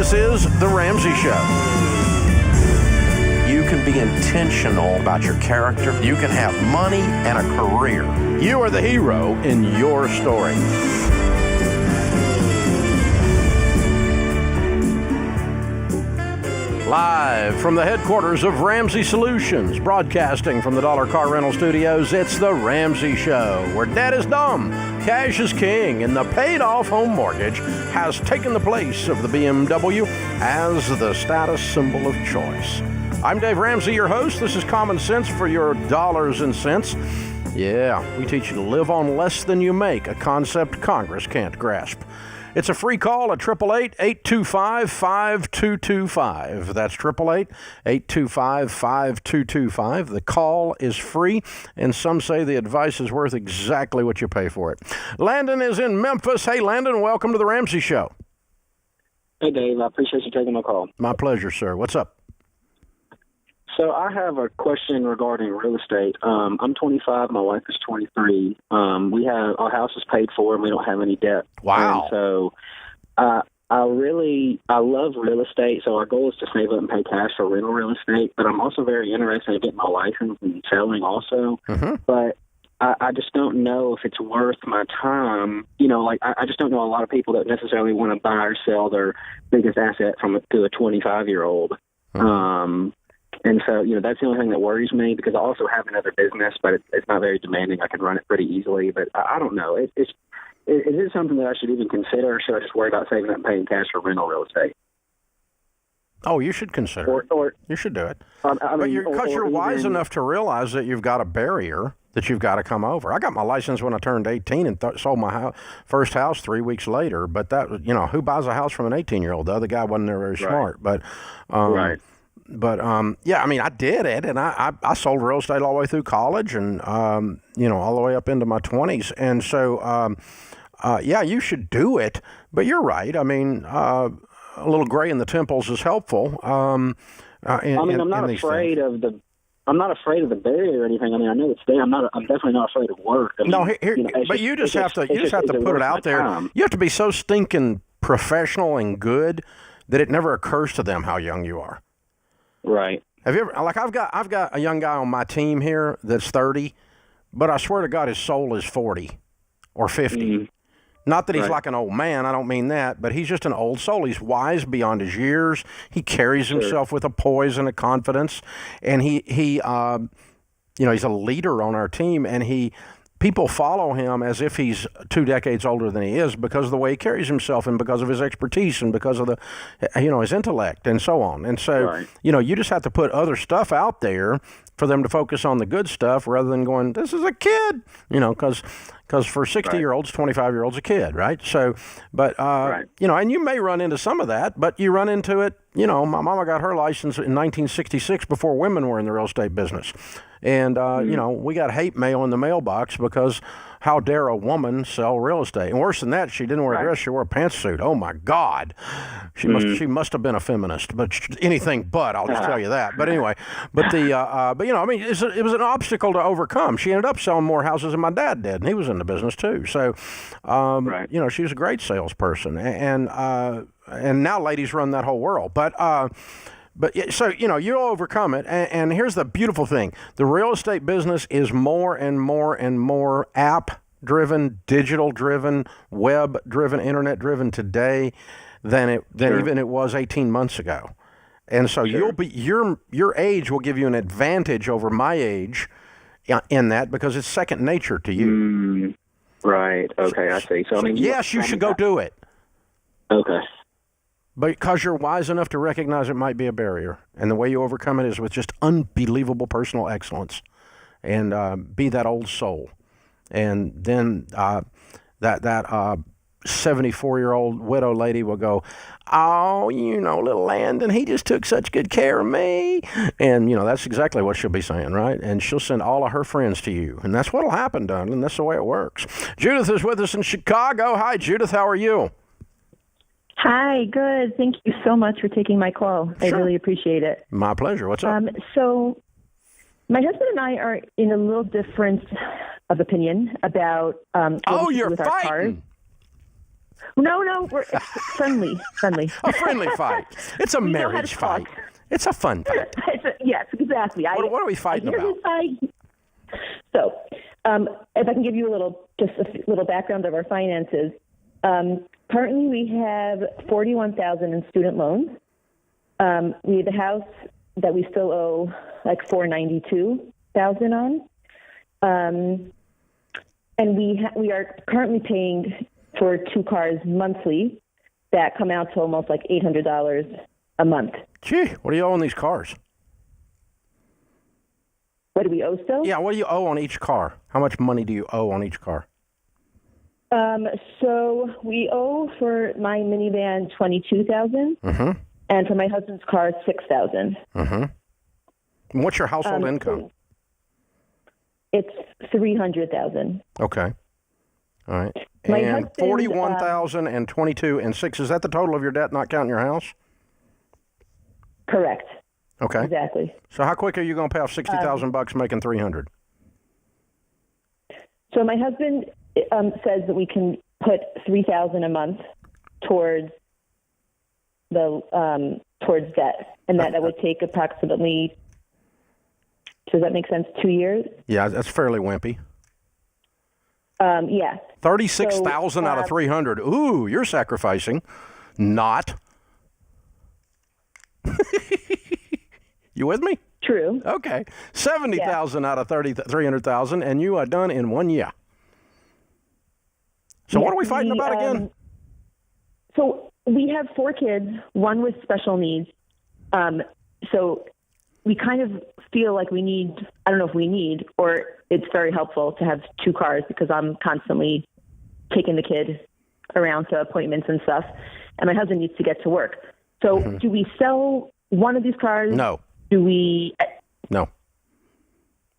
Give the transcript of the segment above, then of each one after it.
This is The Ramsey Show. You can be intentional about your character. You can have money and a career. You are the hero in your story. Live from the headquarters of Ramsey Solutions, broadcasting from the Dollar Car Rental Studios, it's The Ramsey Show, where debt is dumb, cash is king, and the paid-off home mortgage has taken the place of the BMW as the status symbol of choice. I'm Dave Ramsey, your host. This is Common Sense for your dollars and cents. Yeah, we teach you to live on less than you make, a concept Congress can't grasp. It's a free call at 888-825-5225. That's 888-825-5225. The call is free, and some say the advice is worth exactly what you pay for it. Landon is in Memphis. Hey, Landon, welcome to The Ramsey Show. Hey, Dave. I appreciate you taking my call. My pleasure, sir. What's up? So I have a question regarding real estate. I'm 25. My wife is 23. Our house is paid for, and we don't have any debt. Wow. And so I love real estate. So our goal is to save up and pay cash for rental real estate. But I'm also very interested in getting my license and selling also. Mm-hmm. But I just don't know if it's worth my time. You know, like I just don't know a lot of people that necessarily want to buy or sell their biggest asset to a 25-year-old. Mm-hmm. And so, you know, that's the only thing that worries me, because I also have another business, but it's not very demanding. I can run it pretty easily, but I don't know. Is it something that I should even consider, or should I just worry about saving up and paying cash for rental real estate? Oh, you should consider it. You should do it. But you're wise enough to realize that you've got a barrier that you've got to come over. I got my license when I turned 18 and sold my first house 3 weeks later. But that, you know, who buys a house from an 18-year-old? The other guy wasn't there very smart. But right. But, yeah, I mean, I did it, and I sold real estate all the way through college and, you know, all the way up into my 20s. And so, yeah, you should do it. But you're right. I mean, a little gray in the temples is helpful. I'm not afraid of the barrier or anything. I mean, I know it's there. I'm definitely not afraid of work. I mean, no, but you just have to put it out there. You have to be so stinking professional and good that it never occurs to them how young you are. Right. Have you ever, like, I've got a young guy on my team here that's 30, but I swear to God his soul is 40 or 50. Mm-hmm. Not that he's like an old man, I don't mean that, but he's just an old soul. He's wise beyond his years. He carries himself with a poise and a confidence, and he you know, he's a leader on our team, and people follow him as if he's 2 decades older than he is, because of the way he carries himself and because of his expertise and because of his intellect and so on. And so, you know, you just have to put other stuff out there for them to focus on the good stuff rather than going, this is a kid, you know, because for 60-year-olds, 25-year-olds a kid, right? So, but, you know, and you may run into some of that, but you run into it, you know, my mama got her license in 1966 before women were in the real estate business. And, you know, we got hate mail in the mailbox because how dare a woman sell real estate? And worse than that, she didn't wear a dress, she wore a pantsuit. Oh, my God. She must have been a feminist, but anything but, I'll just tell you that. But anyway, but you know, I mean, it was an obstacle to overcome. She ended up selling more houses than my dad did, and he was in the business too. So, you know, she was a great salesperson. And now ladies run that whole world. But so, you know, you'll overcome it. And here's the beautiful thing. The real estate business is more and more and more app-driven, digital-driven, web-driven, internet-driven today than even it was 18 months ago. And so you'll be your age will give you an advantage over my age in that, because it's second nature to you. Right. Okay, I see. So I mean, yes, you should go do it. Okay. Because you're wise enough to recognize it might be a barrier. And the way you overcome it is with just unbelievable personal excellence. And be that old soul. And then that 74-year-old widow lady will go, oh, you know, little Landon, he just took such good care of me. And, you know, that's exactly what she'll be saying, right? And she'll send all of her friends to you. And that's what'll happen, Donald. That's the way it works. Judith is with us in Chicago. Hi, Judith. How are you? Hi, good. Thank you so much for taking my call. Sure. I really appreciate it. My pleasure. What's up? So my husband and I are in a little difference of opinion about you're with fighting. our cars. It's friendly. A friendly fight. It's a marriage fight. It's a fun fight. Yes, exactly. What are we fighting about? So, if I can give you a little background of our finances. Currently, we have $41,000 in student loans. We have a house that we still owe like $492,000 on, and we are currently paying for 2 cars monthly that come out to almost like $800 a month. Gee, what do you owe on these cars? What do we owe still? Yeah, what do you owe on each car? How much money do you owe on each car? So we owe for my minivan $22,000, and for my husband's car $6,000. And what's your household income? It's $300,000. Okay. All right. My And husband, 41,000 and 22 and 6. Is that the total of your debt, not counting your house? Correct. Okay. Exactly. So how quick are you going to pay off $60,000 making $300? So my husband says that we can put $3,000 a month towards towards debt, and that would take approximately. Does that make sense? 2 years? Yeah, that's fairly wimpy. Yeah. 36,000 out of 300. Ooh, you're sacrificing. Not. You with me? True. Okay. 70,000 out of 300,000, and you are done in 1 year. So what are we fighting about again? So we have 4 kids, one with special needs. So we kind of feel like we need, I don't know if we need, or it's very helpful to have 2 cars because I'm constantly taking the kid around to appointments and stuff, and my husband needs to get to work. So do we sell one of these cars? No. Do we? No.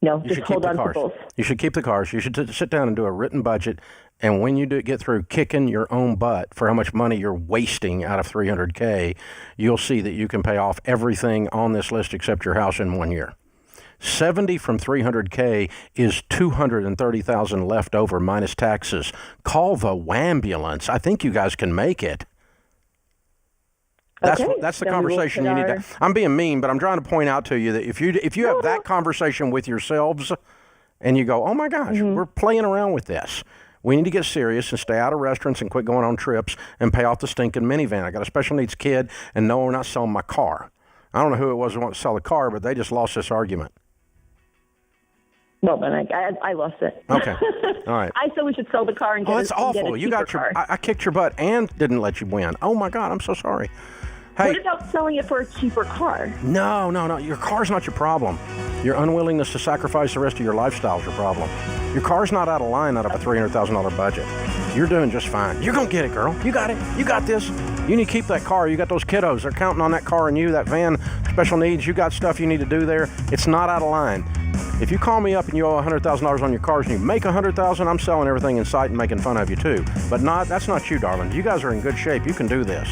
No, You just should keep hold the on to cars. both. You should keep the cars. You should sit down and do a written budget. And when you get through kicking your own butt for how much money you're wasting out of $300K, you'll see that you can pay off everything on this list except your house in 1 year. 70 from $300K is $230,000 left over minus taxes. Call the wambulance. I think you guys can make it. That's the Then conversation you need to. I'm being mean, but I'm trying to point out to you that if you have that conversation with yourselves, and you go, oh my gosh, we're playing around with this. We need to get serious and stay out of restaurants and quit going on trips and pay off the stinking minivan. I got a special needs kid, and no, we're not selling my car. I don't know who it was who wanted to sell the car, but they just lost this argument. Well, then I lost it. Okay. All right. I said we should sell the car and get that's awful. You got your. I kicked your butt and didn't let you win. Oh my God, I'm so sorry. Hey, what about selling it for a cheaper car? No. Your car's not your problem. Your unwillingness to sacrifice the rest of your lifestyle is your problem. Your car's not out of line out of a $300,000 budget. You're doing just fine. You're going to get it, girl. You got it. You got this. You need to keep that car. You got those kiddos. They're counting on that car and you, that van, special needs. You got stuff you need to do there. It's not out of line. If you call me up and you owe $100,000 on your cars and you make $100,000, I'm selling everything in sight and making fun of you too. But that's not you, darling. You guys are in good shape. You can do this.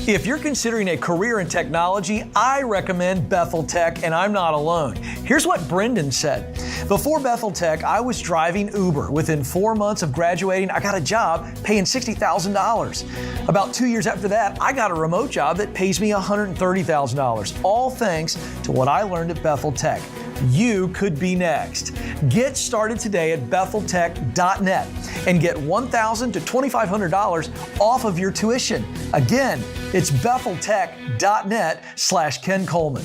If you're considering a career in technology, I recommend Bethel Tech, and I'm not alone. Here's what Brendan said. Before Bethel Tech, I was driving Uber. Within 4 months of graduating, I got a job paying $60,000. About 2 years after that, I got a remote job that pays me $130,000, all thanks to what I learned at Bethel Tech. You could be next. Get started today at BethelTech.net and get $1,000 to $2,500 off of your tuition. Again, it's BethelTech.net/Ken Coleman.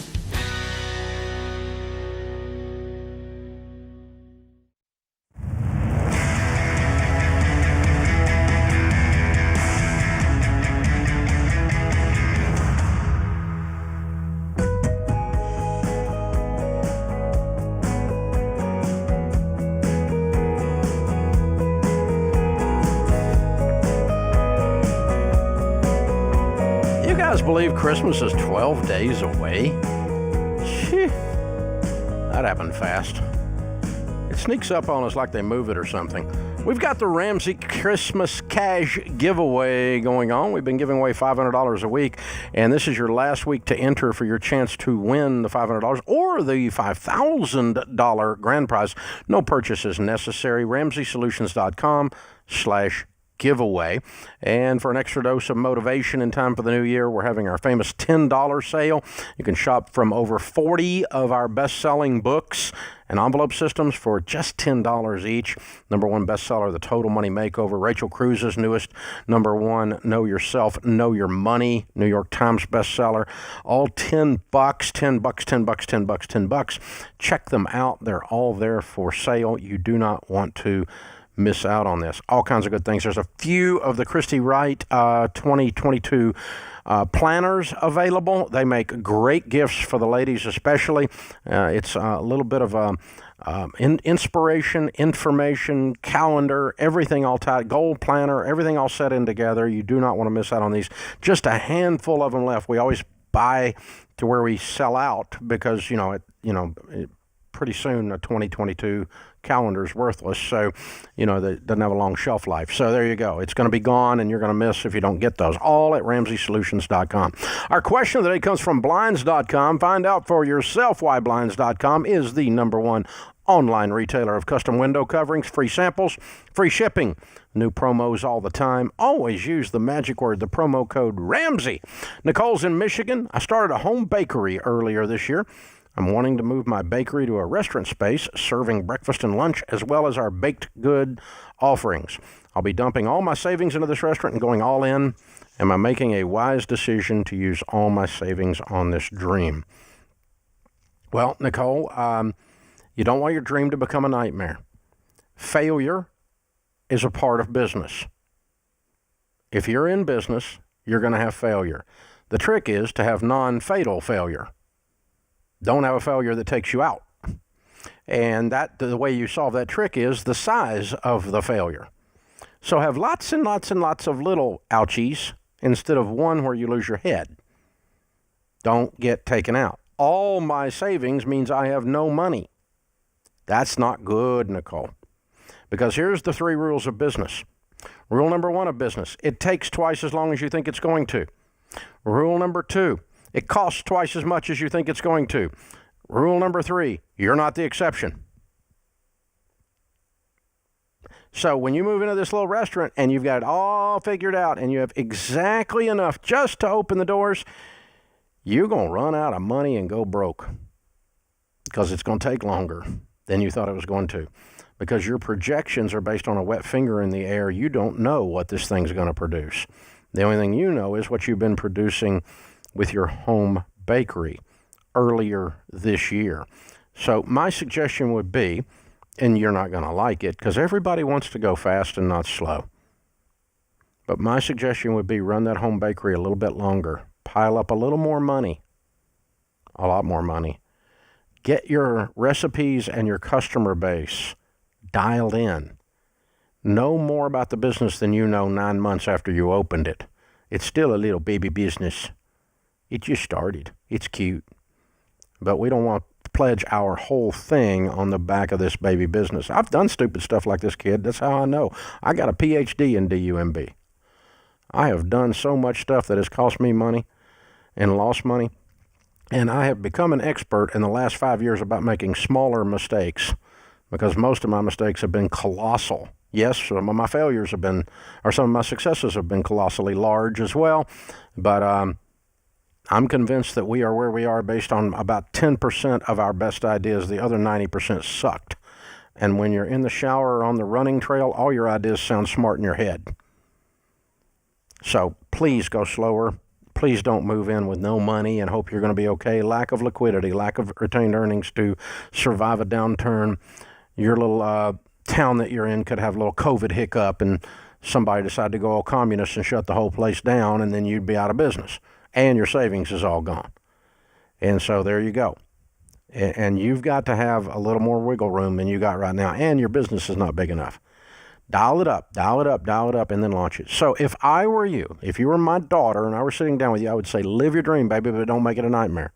Believe Christmas is 12 days away? That happened fast. It sneaks up on us like they move it or something. We've got the Ramsey Christmas Cash giveaway going on. We've been giving away $500 a week, and this is your last week to enter for your chance to win the $500 or the $5,000 grand prize. No purchase is necessary. RamseySolutions.com/giveaway. And for an extra dose of motivation in time for the new year, we're having our famous $10 sale. You can shop from over 40 of our best-selling books and envelope systems for just $10 each. Number one bestseller, The Total Money Makeover. Rachel Cruz's newest number one, Know Yourself, Know Your Money, New York Times bestseller. All $10, $10. Check them out. They're all there for sale. You do not want to miss out on this. All kinds of good things. There's a few of the Christy Wright 2022 planners available. They make great gifts for the ladies especially. It's a little bit of inspiration, information, calendar, everything all tied, goal planner, everything all set in together. You do not want to miss out on these. Just a handful of them left. We always buy to where we sell out because, pretty soon a 2022 calendar is worthless, so that doesn't have a long shelf life. So there you go. It's going to be gone, and you're going to miss if you don't get those. All at RamseySolutions.com. Our question of the day comes from Blinds.com. Find out for yourself why Blinds.com is the number one online retailer of custom window coverings, free samples, free shipping, new promos all the time. Always use the magic word, the promo code Ramsey. Nicole's in Michigan. I started a home bakery earlier this year. I'm wanting to move my bakery to a restaurant space, serving breakfast and lunch, as well as our baked good offerings. I'll be dumping all my savings into this restaurant and going all in. Am I making a wise decision to use all my savings on this dream? Well, Nicole, you don't want your dream to become a nightmare. Failure is a part of business. If you're in business, you're going to have failure. The trick is to have non-fatal failure. Don't have a failure that takes you out. And the way you solve that trick is the size of the failure. So have lots and lots and lots of little ouchies instead of one where you lose your head. Don't get taken out. All my savings means I have no money. That's not good, Nicole. Because here's the 3 rules of business. Rule number 1 of business, it takes twice as long as you think it's going to. Rule number 2, it costs twice as much as you think it's going to. Rule number 3, you're not the exception. So when you move into this little restaurant and you've got it all figured out and you have exactly enough just to open the doors, you're going to run out of money and go broke because it's going to take longer than you thought it was going to. Because your projections are based on a wet finger in the air. You don't know what this thing's going to produce. The only thing you know is what you've been producing with your home bakery earlier this year. So my suggestion would be, and you're not going to like it because everybody wants to go fast and not slow, but my suggestion would be run that home bakery a little bit longer. Pile up a little more money, a lot more money. Get your recipes and your customer base dialed in. Know more about the business than you know 9 months after you opened it. It's still a little baby business. It just started. It's cute. But we don't want to pledge our whole thing on the back of this baby business. I've done stupid stuff like this, kid. That's how I know. I got a PhD in DUMB. I have done so much stuff that has cost me money and lost money. And I have become an expert in the last 5 years about making smaller mistakes because most of my mistakes have been colossal. Yes, some of my failures have been, or some of my successes have been colossally large as well. But I'm convinced that we are where we are based on about 10% of our best ideas. The other 90% sucked. And when you're in the shower or on the running trail, all your ideas sound smart in your head. So please go slower. Please don't move in with no money and hope you're going to be okay. Lack of liquidity, lack of retained earnings to survive a downturn. Your little town that you're in could have a little COVID hiccup and somebody decide to go all communist and shut the whole place down, and then you'd be out of business. And your savings is all gone. And so there you go. And you've got to have a little more wiggle room than you got right now. And your business is not big enough. Dial it up, and then launch it. So if I were you, if you were my daughter and I were sitting down with you, I would say, live your dream, baby, but don't make it a nightmare.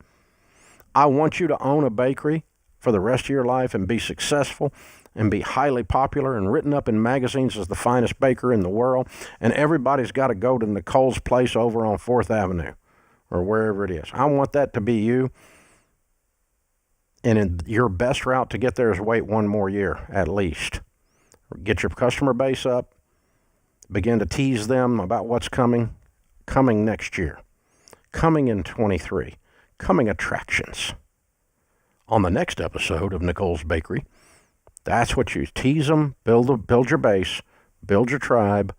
I want you to own a bakery for the rest of your life and be successful. and be highly popular and written up in magazines as the finest baker in the world, and everybody's got to go to Nicole's place over on 4th Avenue or wherever it is. I want that to be you. And your best route to get there is wait one more year at least. Get your customer base up. Begin to tease them about what's coming next year, coming in 23, coming attractions. On the next episode of Nicole's Bakery, that's what you tease them, build your base, build your tribe,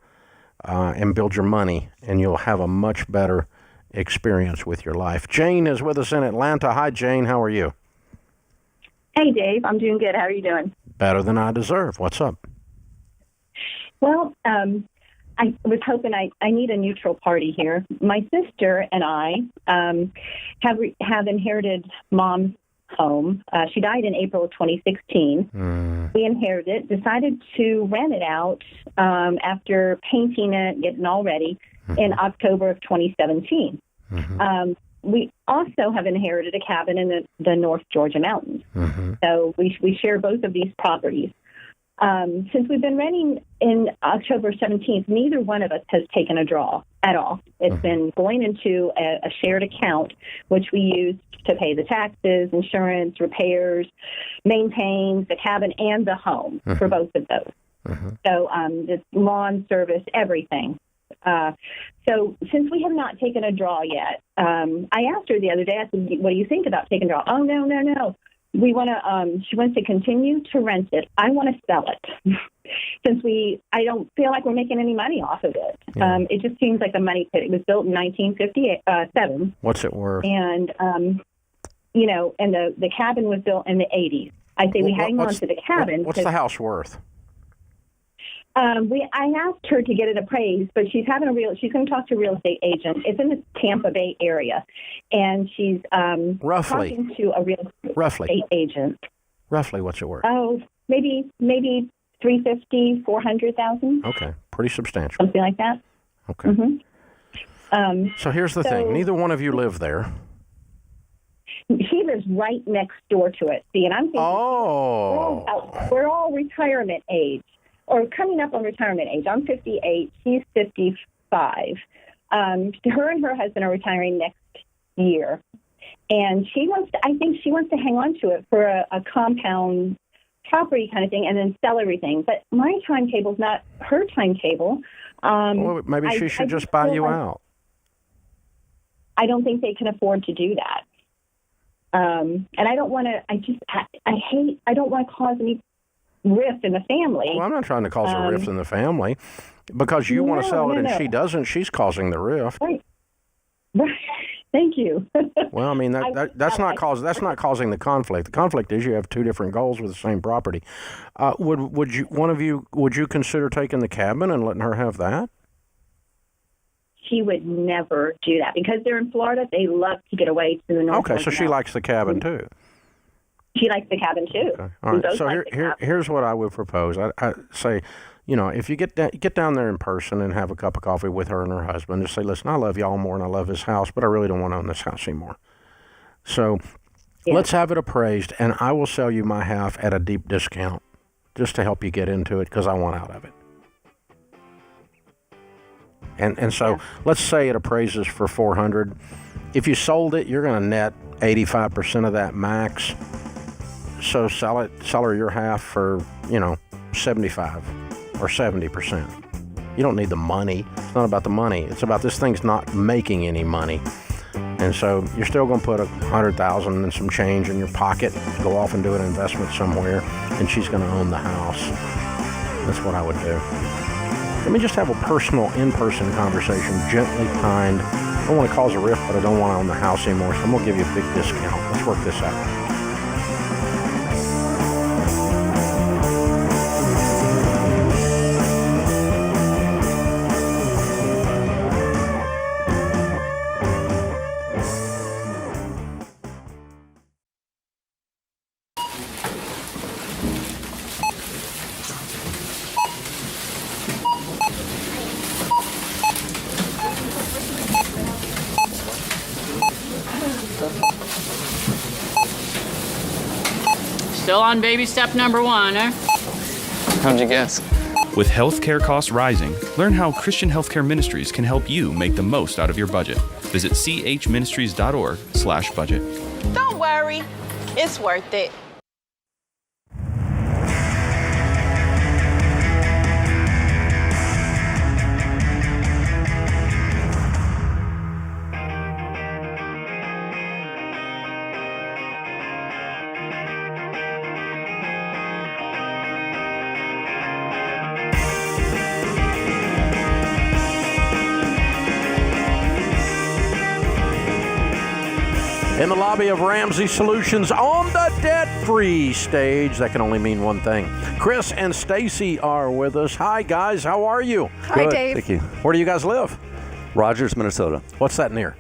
and build your money, and you'll have a much better experience with your life. Jane is with us in Atlanta. Hi, Jane. How are you? Hey, Dave. I'm doing good. How are you doing? Better than I deserve. What's up? Well, I was hoping I need a neutral party here. My sister and I have inherited Mom's home. She died in April of 2016. We inherited it, decided to rent it out after painting it, getting all ready in October of 2017. We also have inherited a cabin in the North Georgia mountains. So we share both of these properties. Since we've been renting in October 17th, neither one of us has taken a draw at all. It's been going into a shared account, which we use to pay the taxes, insurance, repairs, maintain the cabin and the home for both of those. So the lawn service, everything. So since we have not taken a draw yet, I asked her the other day, I said, what do you think about taking a draw? Oh, no. We want to, she wants to continue to rent it. I want to sell it since I don't feel like we're making any money off of it. Yeah. It just seems like a money pit. It was built in 1957. What's it worth? And, and the cabin was built in the 80s. I say we hang on to the cabin. What's the house worth? I asked her to get it appraised, but she's going to talk to a real estate agent. It's in the Tampa Bay area, and she's talking to a real estate agent. Roughly, what's it worth? Oh, maybe $350,000, $400,000. Okay, pretty substantial. Something like that. Okay. So here's the thing: neither one of you live there. She lives right next door to it. See, and I'm thinking, we're all retirement age. Or coming up on retirement age. I'm 58. She's 55. Her and her husband are retiring next year. And I think she wants to hang on to it for a compound property kind of thing and then sell everything. But my timetable's not her timetable. Well, maybe she should just buy you out. I don't think they can afford to do that. And I don't want to, I don't want to cause any rift in the family. Well, I'm not trying to cause a rift in the family. Because you want to sell it and she doesn't, she's causing the rift. Right. Thank you. Well, I mean, that's not causing the conflict. The conflict is you have two different goals with the same property. Would you consider taking the cabin and letting her have that? She would never do that because they're in Florida. They love to get away to the north. Okay, so she likes the cabin too. She likes the cabin too. Okay. All right. So here's what I would propose. I say, if you get down there in person and have a cup of coffee with her and her husband, just say, listen, I love y'all more and I love this house, but I really don't want to own this house anymore. So let's have it appraised, and I will sell you my half at a deep discount just to help you get into it because I want out of it. And so let's say it appraises for $400. If you sold it, you're going to net 85% of that max. So sell her your half for, 75 or 70%. You don't need the money. It's not about the money. It's about this thing's not making any money. And so you're still going to put $100,000 and some change in your pocket, go off and do an investment somewhere, and she's going to own the house. That's what I would do. Let me just have a personal, in-person conversation, gently, kind. I don't want to cause a rift, but I don't want to own the house anymore, so I'm going to give you a big discount. Let's work this out. Still on baby step number one, huh? How'd you guess? With healthcare costs rising, learn how Christian Healthcare Ministries can help you make the most out of your budget. Visit chministries.org/budget. Don't worry, it's worth it. In the lobby of Ramsey Solutions on the debt-free stage. That can only mean one thing. Chris and Stacy are with us. Hi, guys. How are you? Hi, Dave. Thank you. Where do you guys live? Rogers, Minnesota. What's that near?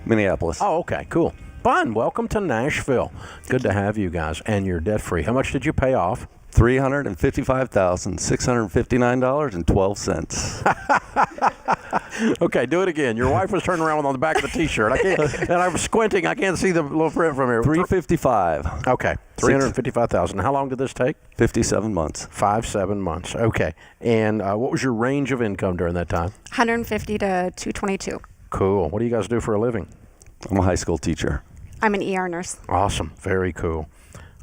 Minneapolis. Oh, okay. Cool. Fun. Welcome to Nashville. Good to have you guys. And you're debt-free. How much did you pay off? $355,659.12. Okay, do it again. Your wife was turning around on the back of the T-shirt. I can't, and I'm squinting. I can't see the little print from here. $355,000. Okay, $355,000. How long did this take? 57 months. 7 months. Okay. And what was your range of income during that time? 150 to 222. Cool. What do you guys do for a living? I'm a high school teacher. I'm an ER nurse. Awesome. Very cool.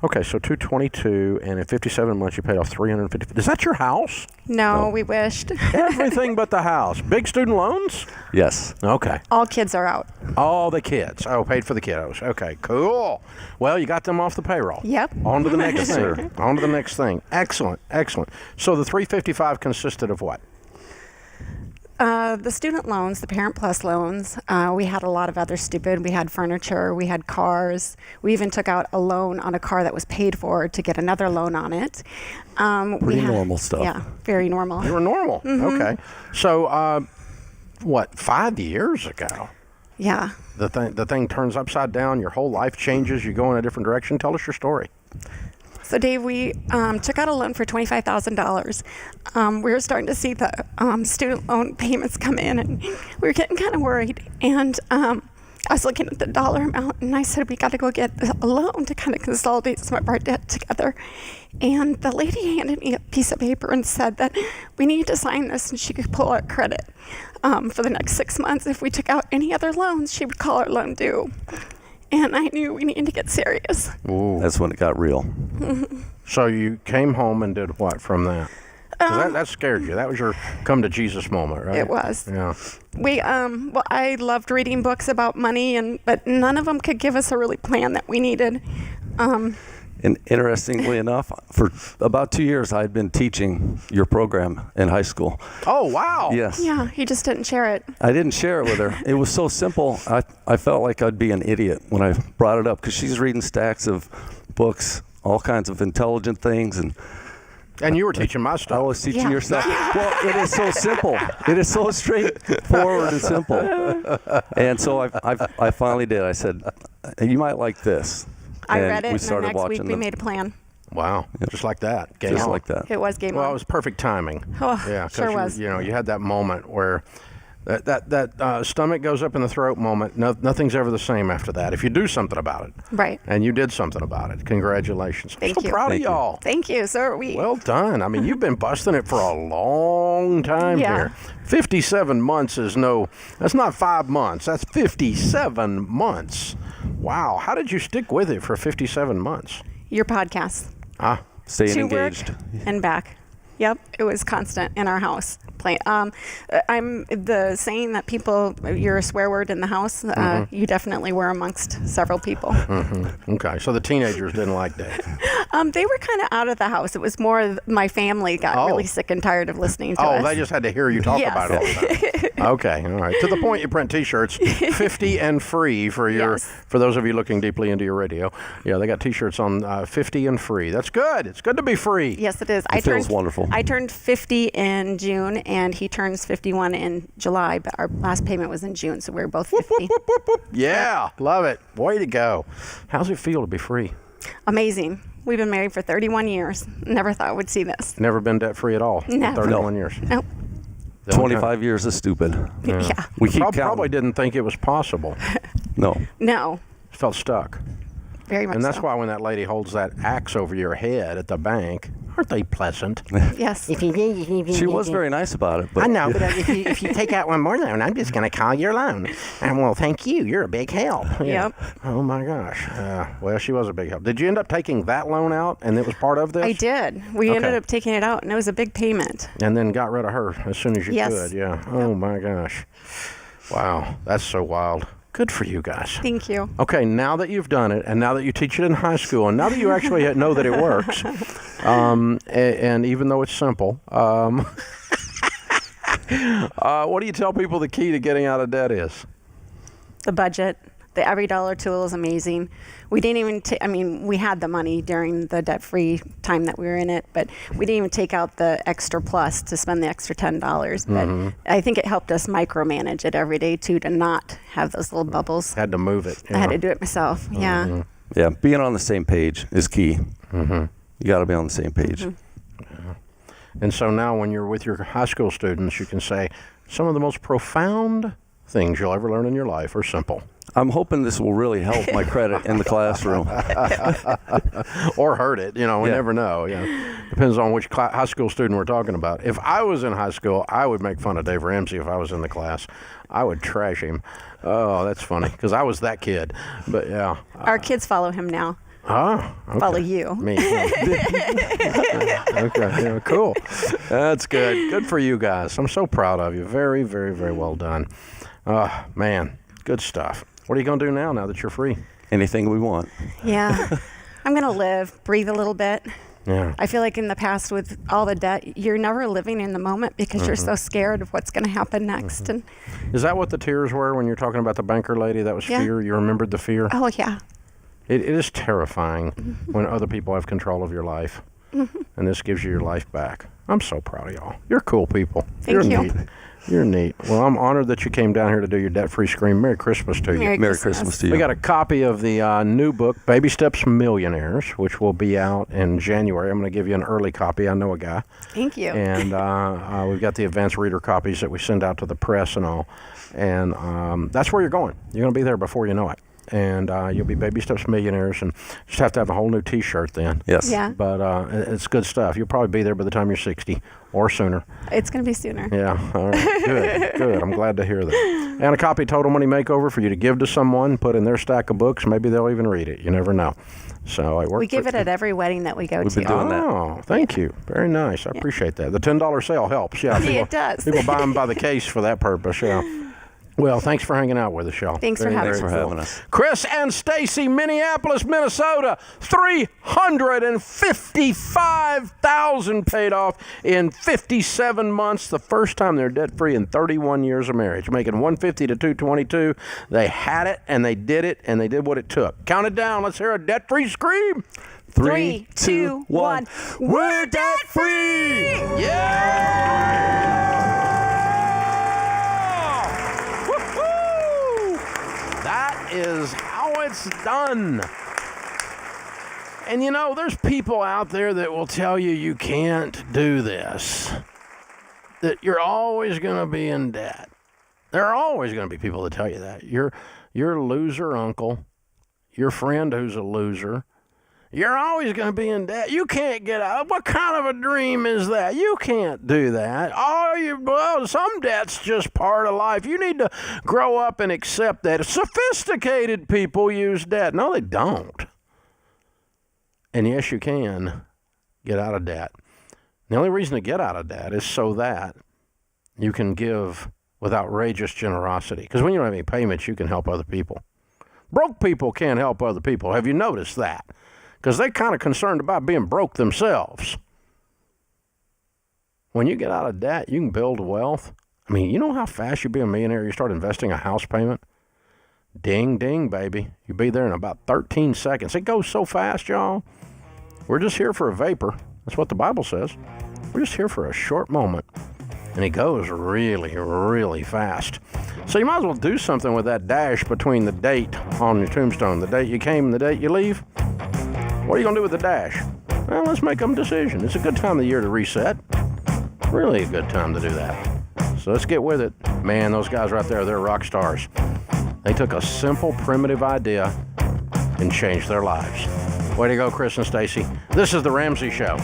Okay, so 222, and in 57 months you paid off 350. Is that your house? No, we wished. Everything but the house. Big student loans? Yes. Okay. All kids are out. All the kids. Oh, paid for the kiddos. Okay, cool. Well, you got them off the payroll. Yep. On to the next Yes, thing. sir. On to the next thing. Excellent, excellent. So the 355 consisted of what? The student loans, the Parent Plus loans, we had a lot of other stupid. We had furniture, we had cars. We even took out a loan on a car that was paid for to get another loan on it. Pretty normal stuff. Yeah, very normal. You were normal. Okay. So, 5 years ago? Yeah. The thing turns upside down. Your whole life changes. You go in a different direction. Tell us your story. So, Dave, we took out a loan for $25,000. We were starting to see the student loan payments come in, and we were getting kind of worried. And I was looking at the dollar amount, and I said, we got to go get a loan to kind of consolidate some of our debt together. And the lady handed me a piece of paper and said that we needed to sign this, and she could pull our credit for the next 6 months. If we took out any other loans, she would call our loan due. And I knew we needed to get serious. Ooh. That's when it got real. So you came home and did what from that? 'Cause that scared you. That was your come to Jesus moment, right? It was. Yeah. We I loved reading books about money, but none of them could give us a really plan that we needed. And interestingly enough, for about 2 years, I had been teaching your program in high school. Oh, wow. Yes. Yeah, he just didn't share it. I didn't share it with her. It was so simple. I felt like I'd be an idiot when I brought it up because she's reading stacks of books, all kinds of intelligent things. And you were teaching my stuff. I was teaching your stuff. Well, it is so simple. It is so straightforward and simple. And so I finally did. I said, you might like this. I And read it, we and the started next week watching we made a plan. Wow. Just like that. Game Just on. like that. It was game Well, on. it was perfect timing. Oh, Yeah, 'cause sure was. You had that moment where that stomach goes up in the throat moment. Nothing's ever the same after that. If you do something about it. Right. And you did something about it. Congratulations. Thank I'm so you. proud Thank of you. y'all. Thank you. So are we. Well done. I mean, you've been busting it for a long time Yeah. here. 57 months is that's not 5 months. That's 57 months. Wow. How did you stick with it for 57 months? Your podcast. Staying To engaged. work and back. Yep, it was constant in our house. I'm the saying that you're a swear word in the house. You definitely were amongst several people. Okay, so the teenagers didn't like Dave. They were kind of out of the house. It was more my family got really sick and tired of listening to us. Oh, they just had to hear you talk about it all the time. Okay, all right. To the point, you print T-shirts, 50 and free for for those of you looking deeply into your radio. Yeah, they got T-shirts on 50 and free. That's good. It's good to be free. Yes, it is. It feels wonderful. I turned 50 in June, and he turns 51 in July, but our last payment was in June, so we were both 50. Whoop, whoop, whoop, whoop. Yeah, love it. Way to go. How's it feel to be free? Amazing. We've been married for 31 years. Never thought we'd see this. Never been debt-free at all? Never. 31 years? Nope. 25 years is stupid. Yeah. We keep counting. Probably didn't think it was possible. No. Felt stuck. Very much And that's so. why when that lady holds that axe over your head at the bank, Aren't they pleasant? Yes. She was very nice about it. But I know, but if you take out one more loan, I'm just going to call your loan. And, well, thank you. You're a big help. Yeah. Yep. Oh, my gosh. Well, she was a big help. Did you end up taking that loan out, and it was part of this? I did. We ended up taking it out, and it was a big payment. And then got rid of her as soon as you Yes. could. Yeah. Oh, my gosh. Wow. That's so wild. Good for you guys. Thank you. Okay, now that you've done it, and now that you teach it in high school, and now that you actually know that it works, and even though it's simple, what do you tell people the key to getting out of debt is? The budget. The every dollar tool is amazing. We didn't even we had the money during the debt-free time that we were in it, but we didn't even take out the extra plus to spend the extra $10. But I think it helped us micromanage it every day, too, to not have those little bubbles. Had to move it. I had to do it myself, yeah. Yeah, being on the same page is key. You got to be on the same page. And so now when you're with your high school students, you can say some of the most profound things you'll ever learn in your life are simple. I'm hoping this will really help my credit in the classroom. Or hurt it. We never know. Depends on which high school student we're talking about. If I was in high school, I would make fun of Dave Ramsey if I was in the class. I would trash him. Oh, that's funny, because I was that kid. But, yeah. Our kids follow him now. Oh, okay. Follow you. Me. Okay, yeah, cool. That's good. Good for you guys. I'm so proud of you. Very, very, very well done. Man, good stuff. What are you going to do now that you're free? Anything we want. Yeah. I'm going to live, breathe a little bit. Yeah. I feel like in the past with all the debt, you're never living in the moment because you're so scared of what's going to happen next. And is that what the tears were when you're talking about the banker lady? That was fear? You remembered the fear? Oh, yeah. It is terrifying when other people have control of your life. And this gives you your life back. I'm so proud of y'all. You're cool people. Thank you. Neat. You're neat. Well, I'm honored that you came down here to do your debt-free scream. Merry Christmas to you. Merry Christmas to you. We got a copy of the new book, Baby Steps Millionaires, which will be out in January. I'm going to give you an early copy. I know a guy. Thank you. And we've got the advanced reader copies that we send out to the press and all. And that's where you're going. You're going to be there before you know it. And you'll be Baby Steps Millionaires, and just have to have a whole new T-shirt then. Yes. Yeah. But it's good stuff. You'll probably be there by the time you're 60 or sooner. It's going to be sooner. Yeah. All right. Good. I'm glad to hear that. And a copy of Total Money Makeover for you to give to someone, put in their stack of books. Maybe they'll even read it. You never know. So it works. We give it at every wedding that we go We've to. been doing that. Oh, thank you. Very nice. I appreciate that. The $10 sale helps. Yeah. It does. People buy them by the case for that purpose. Yeah. Well, thanks for hanging out with us, y'all. Thanks for having us. Chris and Stacy, Minneapolis, Minnesota, $355,000 paid off in 57 months. The first time they're debt-free in 31 years of marriage, making $150 to $222. They had it, and they did it, and they did what it took. Count it down. Let's hear a debt-free scream. 3, 2, 1. We're debt-free! Yeah! That is how it's done. And there's people out there that will tell you can't do this, that you're always going to be in debt. There are always going to be people that tell you that. Your loser uncle, your friend who's a loser, you're always going to be in debt. You can't get out. What kind of a dream is that? You can't do that. Some debt's just part of life. You need to grow up and accept that. Sophisticated people use debt. No, they don't. And yes, you can get out of debt. The only reason to get out of debt is so that you can give with outrageous generosity. Because when you don't have any payments, you can help other people. Broke people can't help other people. Have you noticed that? Because they're kind of concerned about being broke themselves. When you get out of debt, you can build wealth. I mean, you know how fast you be a millionaire? You start investing a house payment. Ding, ding, baby. You'll be there in about 13 seconds. It goes so fast, y'all. We're just here for a vapor. That's what the Bible says. We're just here for a short moment. And it goes really, really fast. So you might as well do something with that dash between the date on your tombstone, the date you came and the date you leave. What are you going to do with the dash? Well, let's make a decision. It's a good time of the year to reset. Really a good time to do that. So let's get with it. Man, those guys right there, they're rock stars. They took a simple, primitive idea and changed their lives. Way to go, Chris and Stacy. This is The Ramsey Show.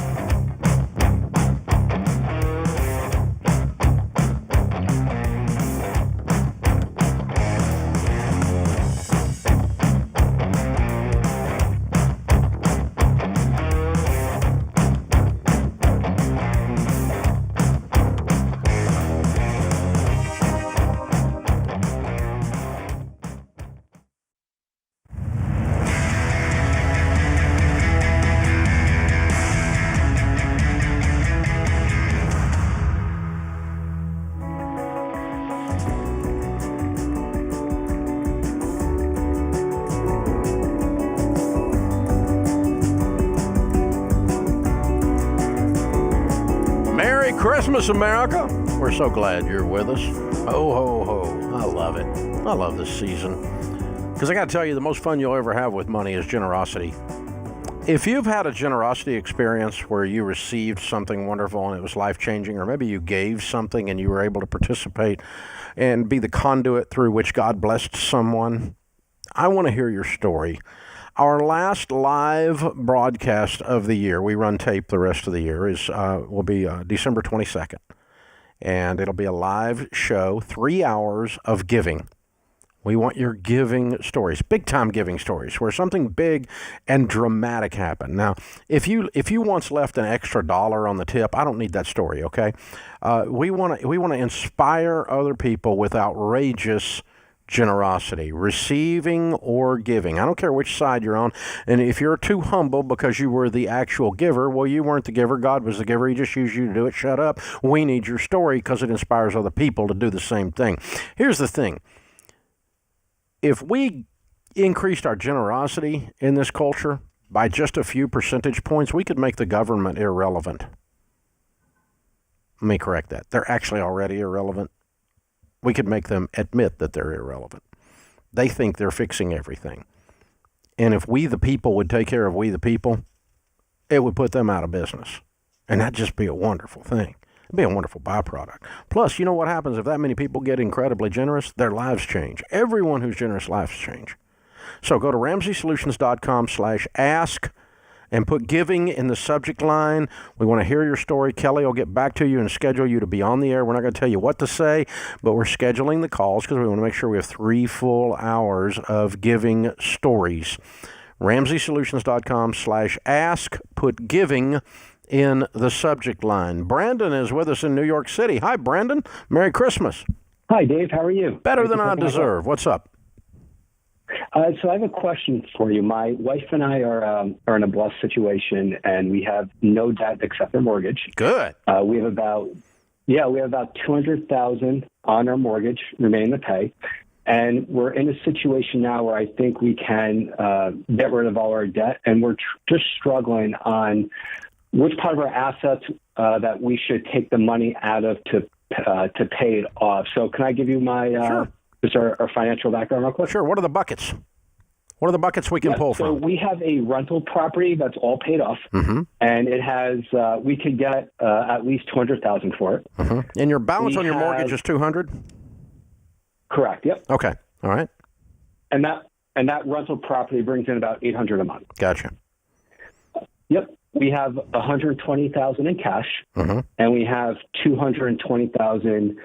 Christmas, America. We're so glad you're with us. Ho, ho, ho. I love it. I love this season. Because I got to tell you, the most fun you'll ever have with money is generosity. If you've had a generosity experience where you received something wonderful and it was life-changing, or maybe you gave something and you were able to participate and be the conduit through which God blessed someone, I want to hear your story. Our last live broadcast of the year, we run tape the rest of the year, will be December 22nd. And it'll be a live show, 3 hours of giving. We want your giving stories, big-time giving stories, where something big and dramatic happened. Now, if you once left an extra $1 on the tip, I don't need that story, okay? We want to inspire other people with outrageous generosity, receiving or giving. I don't care which side you're on. And if you're too humble because you were the actual giver, well, you weren't the giver. God was the giver. He just used you to do it. Shut up. We need your story because it inspires other people to do the same thing. Here's the thing. If we increased our generosity in this culture by just a few percentage points, we could make the government irrelevant. Let me correct that. They're actually already irrelevant. We could make them admit that they're irrelevant. They think they're fixing everything. And if we the people would take care of we the people, it would put them out of business. And that'd just be a wonderful thing. It'd be a wonderful byproduct. Plus, you know what happens if that many people get incredibly generous? Their lives change. Everyone who's generous, lives change. So go to RamseySolutions.com/ask and put giving in the subject line. We want to hear your story. Kelly will get back to you and schedule you to be on the air. We're not going to tell you what to say, but we're scheduling the calls because we want to make sure we have 3 full hours of giving stories. RamseySolutions.com/ask. Put giving in the subject line. Brandon is with us in New York City. Hi, Brandon. Merry Christmas. Hi, Dave. How are you? Better than I deserve. What's up? So I have a question for you. My wife and I are in a blessed situation, and we have no debt except our mortgage. Good. We have about $200,000 on our mortgage remaining to pay, and we're in a situation now where I think we can get rid of all our debt, and we're just struggling on which part of our assets that we should take the money out of to pay it off. So can I give you my Sure. just our financial background real quick? Sure. What are the buckets? What are the buckets we can pull so from? So we have a rental property that's all paid off, and it has we could get at least $200,000 for it. And your balance on your mortgage is $200,000? Correct. Yep. Okay. All right. And that rental property brings in about $800 a month. Gotcha. Yep. We have $120,000 in cash, and we have $220,000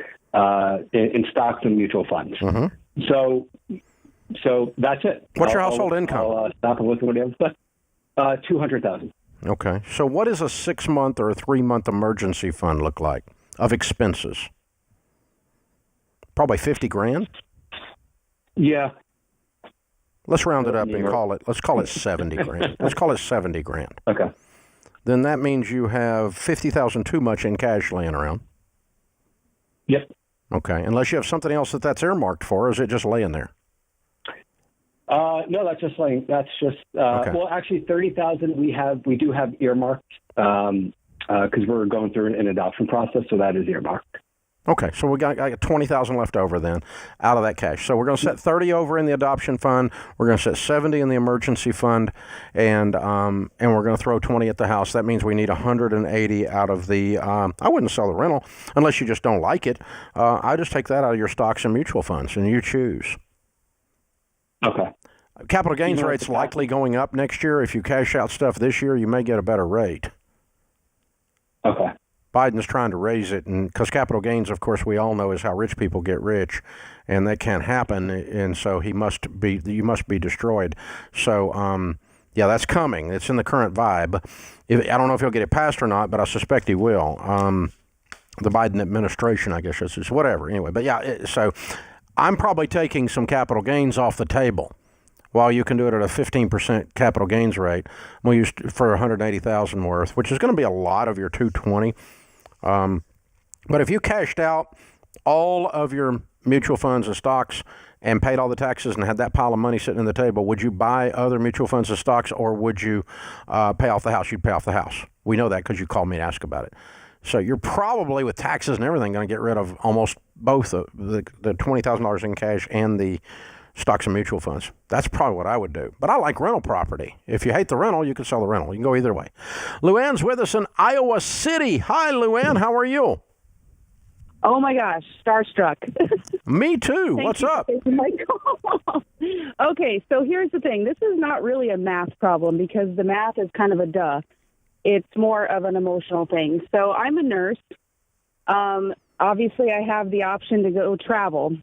in stocks and mutual funds. So that's it. What's your household income? I'll stop and look at what else. $200,000. Okay. So what does a 6-month or a 3-month emergency fund look like of expenses? Probably $50,000. Yeah. Let's round it up and let's call it $70,000. Let's call it $70,000. Okay. Then that means you have $50,000 too much in cash laying around. Yep. Okay. Unless you have something else that's earmarked for, or is it just laying there? No, that's just okay. Well, actually, $30,000 we do have earmarked because we're going through an adoption process, so that is earmarked. Okay, so we got $20,000 left over then out of that cash. So we're going to set $30,000 over in the adoption fund. We're going to set $70,000 in the emergency fund, and we're going to throw $20,000 at the house. That means we need $180,000 out of the. I wouldn't sell the rental unless you just don't like it. I just take that out of your stocks and mutual funds, and you choose. Okay. Capital gains rate's likely going up next year. If you cash out stuff this year, you may get a better rate. Okay. Biden's trying to raise it, and because capital gains, of course, we all know is how rich people get rich, and that can't happen, and so you must be destroyed. So, yeah, that's coming. It's in the current vibe. I don't know if he'll get it passed or not, but I suspect he will. The Biden administration, I guess, is whatever. Anyway, but yeah, so I'm probably taking some capital gains off the table. While you can do it at a 15% capital gains rate, we'll use for $180,000 worth, which is going to be a lot of your $220,000. But if you cashed out all of your mutual funds and stocks and paid all the taxes and had that pile of money sitting on the table, would you buy other mutual funds and stocks, or would you pay off the house? You'd pay off the house. We know that because you called me to ask about it. So you're probably, with taxes and everything, going to get rid of almost both the $20,000 in cash and the stocks and mutual funds. That's probably what I would do. But I like rental property. If you hate the rental, you can sell the rental. You can go either way. Luann's with us in Iowa City. Hi, Luann. How are you? Oh, my gosh. Starstruck. Me too. What's up? Okay, so here's the thing. This is not really a math problem because the math is kind of a duh. It's more of an emotional thing. So I'm a nurse. Obviously, I have the option to go travel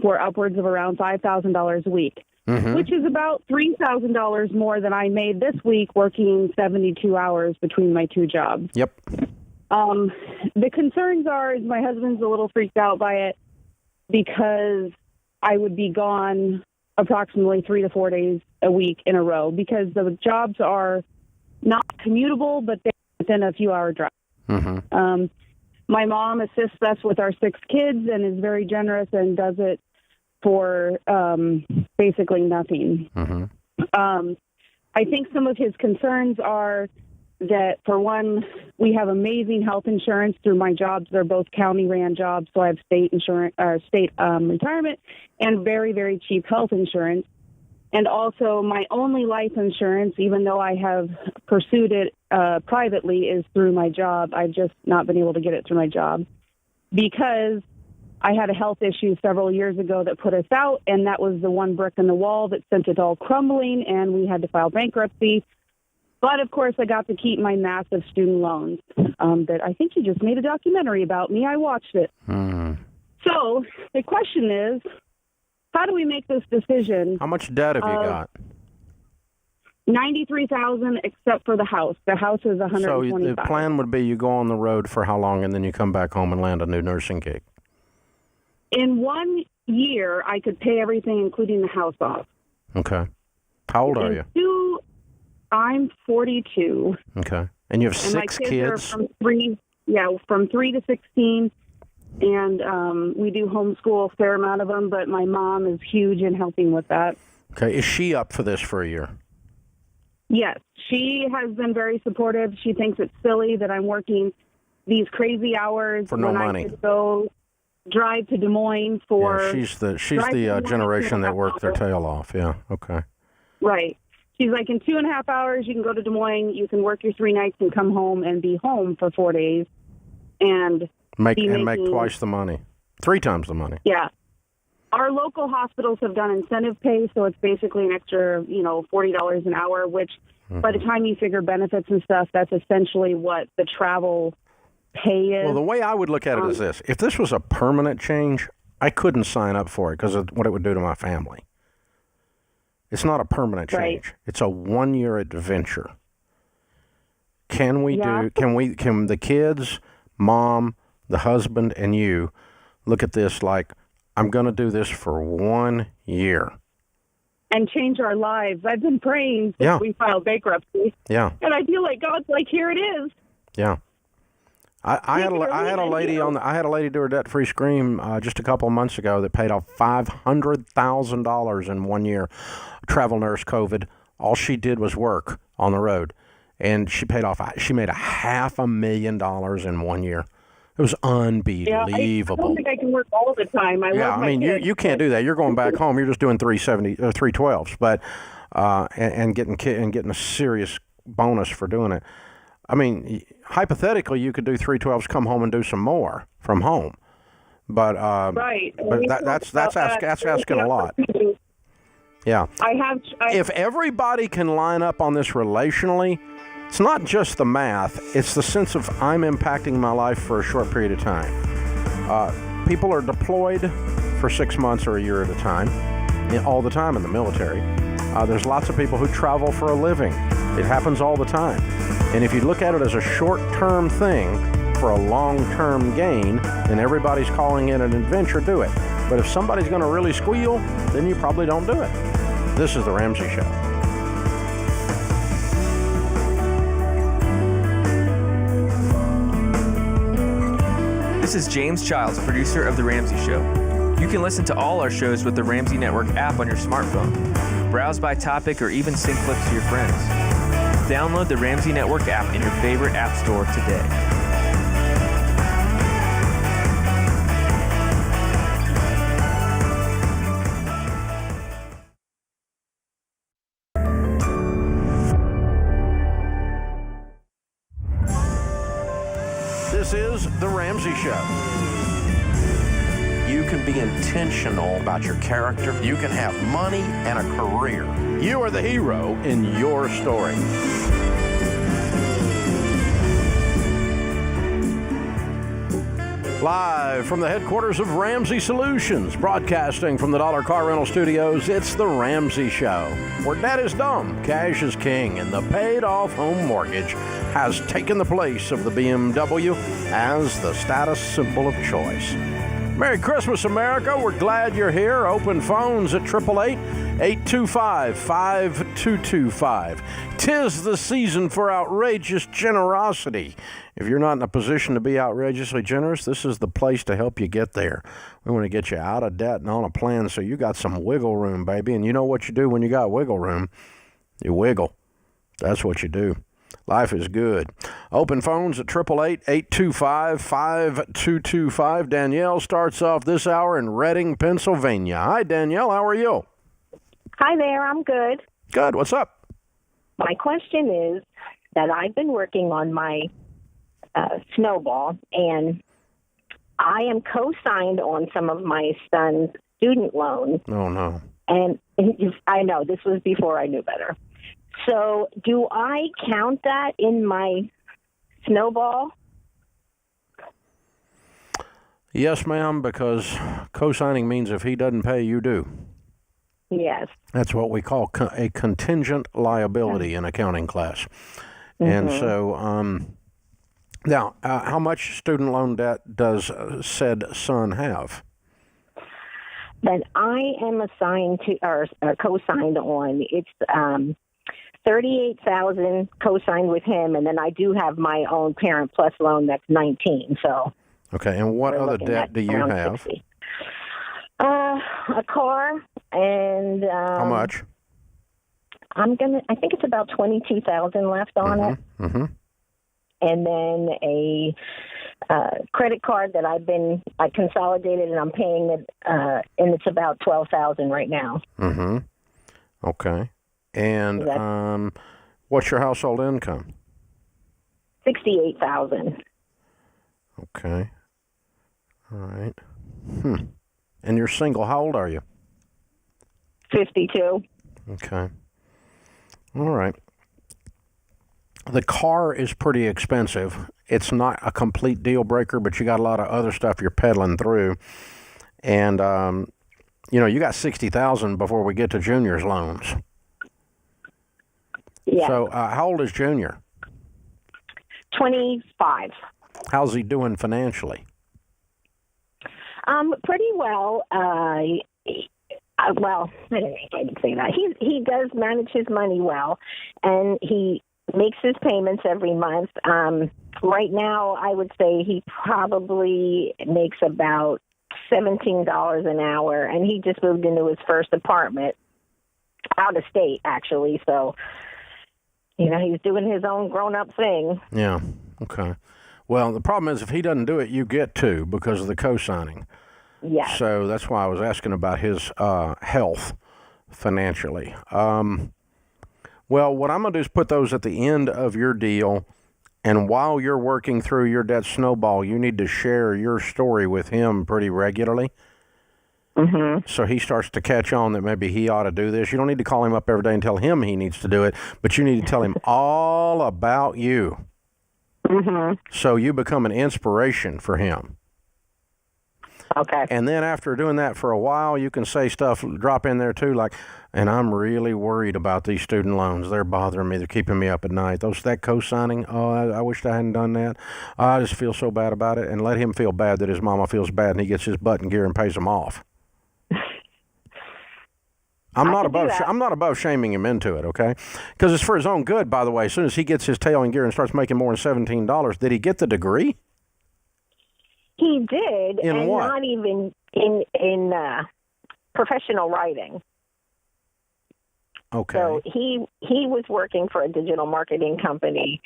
for upwards of around $5,000 a week, which is about $3,000 more than I made this week working 72 hours between my two jobs. Yep. The concerns are, is my husband's a little freaked out by it because I would be gone approximately 3 to 4 days a week in a row because the jobs are not commutable, but they're within a few-hour drive. My mom assists us with our 6 kids and is very generous and does it for basically nothing. I think some of his concerns are that, for one, we have amazing health insurance through my jobs. They're both county-ran jobs, so I have state insurance, state retirement, and very, very cheap health insurance. And also, my only life insurance, even though I have pursued it privately, is through my job. I've just not been able to get it through my job because I had a health issue several years ago that put us out, and that was the one brick in the wall that sent it all crumbling, and we had to file bankruptcy. But, of course, I got to keep my massive student loans that I think you just made a documentary about me. I watched it. So the question is, how do we make this decision? How much debt have you got? $93,000 except for the house. The house is $125,000. So the plan would be you go on the road for how long, and then you come back home and land a new nursing gig? In 1 year, I could pay everything, including the house, off. Okay. How old are you? I'm 42. Okay. And you have 6 and my kids kids? Are from 3 to 16. And we do homeschool a fair amount of them, but my mom is huge in helping with that. Okay. Is she up for this for a year? Yes. She has been very supportive. She thinks it's silly that I'm working these crazy hours for no money. I could go drive to Des Moines for... Yeah, she's the generation that worked their tail off. Yeah. Okay. Right. She's like, in 2.5 hours, you can go to Des Moines, you can work your 3 nights and come home and be home for 4 days and make twice the money, 3 times the money. Yeah. Our local hospitals have done incentive pay, so it's basically an extra, $40 an hour, which by the time you figure benefits and stuff, that's essentially what the travel pay is. Well, the way I would look at it is this. If this was a permanent change, I couldn't sign up for it because of what it would do to my family. It's not a permanent change. Right. It's a 1-year adventure. Can the kids, mom, the husband, and you look at this like, I'm going to do this for 1 year. And change our lives. I've been praying since we filed bankruptcy. Yeah. And I feel like God's like, here it is. Yeah. I had a lady do her debt-free scream just a couple of months ago that paid off $500,000 in 1 year. Travel nurse, COVID. All she did was work on the road, and she made $500,000 in 1 year. It was unbelievable. Yeah, I don't think I can work all the time. You can't do that. You're going back home. You're just doing 312s, but and getting a serious bonus for doing it. I mean, hypothetically, you could do 312s, come home and do some more from home, but right. But that's asking a lot. Yeah. If everybody can line up on this relationally, it's not just the math; it's the sense of I'm impacting my life for a short period of time. People are deployed for 6 months or a year at a time, all the time in the military. There's lots of people who travel for a living. It happens all the time. And if you look at it as a short-term thing for a long-term gain, and everybody's calling it an adventure, do it. But if somebody's going to really squeal, then you probably don't do it. This is The Ramsey Show. This is James Childs, producer of The Ramsey Show. You can listen to all our shows with the Ramsey Network app on your smartphone. Browse by topic or even sync clips to your friends. Download the Ramsey Network app in your favorite app store today. This is The Ramsey Show. You can be intentional about your character. You can have money and a career. You are the hero in your story. Live from the headquarters of Ramsey Solutions, broadcasting from the Dollar Car Rental Studios, it's The Ramsey Show, where debt is dumb, cash is king, and the paid-off home mortgage has taken the place of the BMW as the status symbol of choice. Merry Christmas, America. We're glad you're here. Open phones at 888-825-5225. 'Tis the season for outrageous generosity. If you're not in a position to be outrageously generous, this is the place to help you get there. We want to get you out of debt and on a plan so you got some wiggle room, baby. And you know what you do when you got wiggle room? You wiggle. That's what you do. Life is good. Open phones at 888-825-5225. Danielle starts off this hour in Reading, Pennsylvania. Hi, Danielle. How are you? Hi there. I'm good. Good. What's up? My question is that I've been working on my snowball, and I am co-signed on some of my son's student loans. Oh, no. And I know, this was before I knew better. So do I count that in my snowball? Yes, ma'am, because co-signing means if he doesn't pay, you do. Yes. That's what we call a contingent liability in accounting class. Mm-hmm. And so, now, how much student loan debt does said son have? That I am assigned to, or co-signed on, it's $38,000 co-signed with him, and then I do have my own Parent Plus loan that's $19,000. So. Okay, and what other debt do you have? 60. A car, and how much? I think it's about $22,000 left on it. Mm-hmm. And then a credit card that I consolidated, and I'm paying it, and it's about $12,000 right now. Mm-hmm. Okay. And what's your household income? $68,000. Okay. All right. And you're single. How old are you? 52. Okay. All right. The car is pretty expensive. It's not a complete deal breaker, but you got a lot of other stuff you're peddling through. And, you got $60,000 before we get to Junior's loans. Yeah. So how old is Junior? 25. How's he doing financially? Pretty well. Well, I don't know if I would say that. He does manage his money well, and he makes his payments every month. Right now, I would say he probably makes about $17 an hour, and he just moved into his first apartment out of state, actually. So, he's doing his own grown-up thing. Yeah, okay. Well, the problem is if he doesn't do it, you get to because of the co-signing. Yeah. So that's why I was asking about his health financially. Well, what I'm going to do is put those at the end of your deal, and while you're working through your debt snowball, you need to share your story with him pretty regularly. Mm-hmm. So he starts to catch on that maybe he ought to do this. You don't need to call him up every day and tell him he needs to do it, but you need to tell him all about you. Mm-hmm. So you become an inspiration for him. Okay. And then after doing that for a while, you can say stuff, drop in there too, like, and I'm really worried about these student loans. They're bothering me. They're keeping me up at night. That co-signing, I wish I hadn't done that. I just feel so bad about it. And let him feel bad that his mama feels bad and he gets his butt in gear and pays them off. I'm not above shaming him into it, okay? Because it's for his own good, by the way. As soon as he gets his tail in gear and starts making more than $17, did he get the degree? He did, and what? Not even in professional writing. Okay. So he was working for a digital marketing company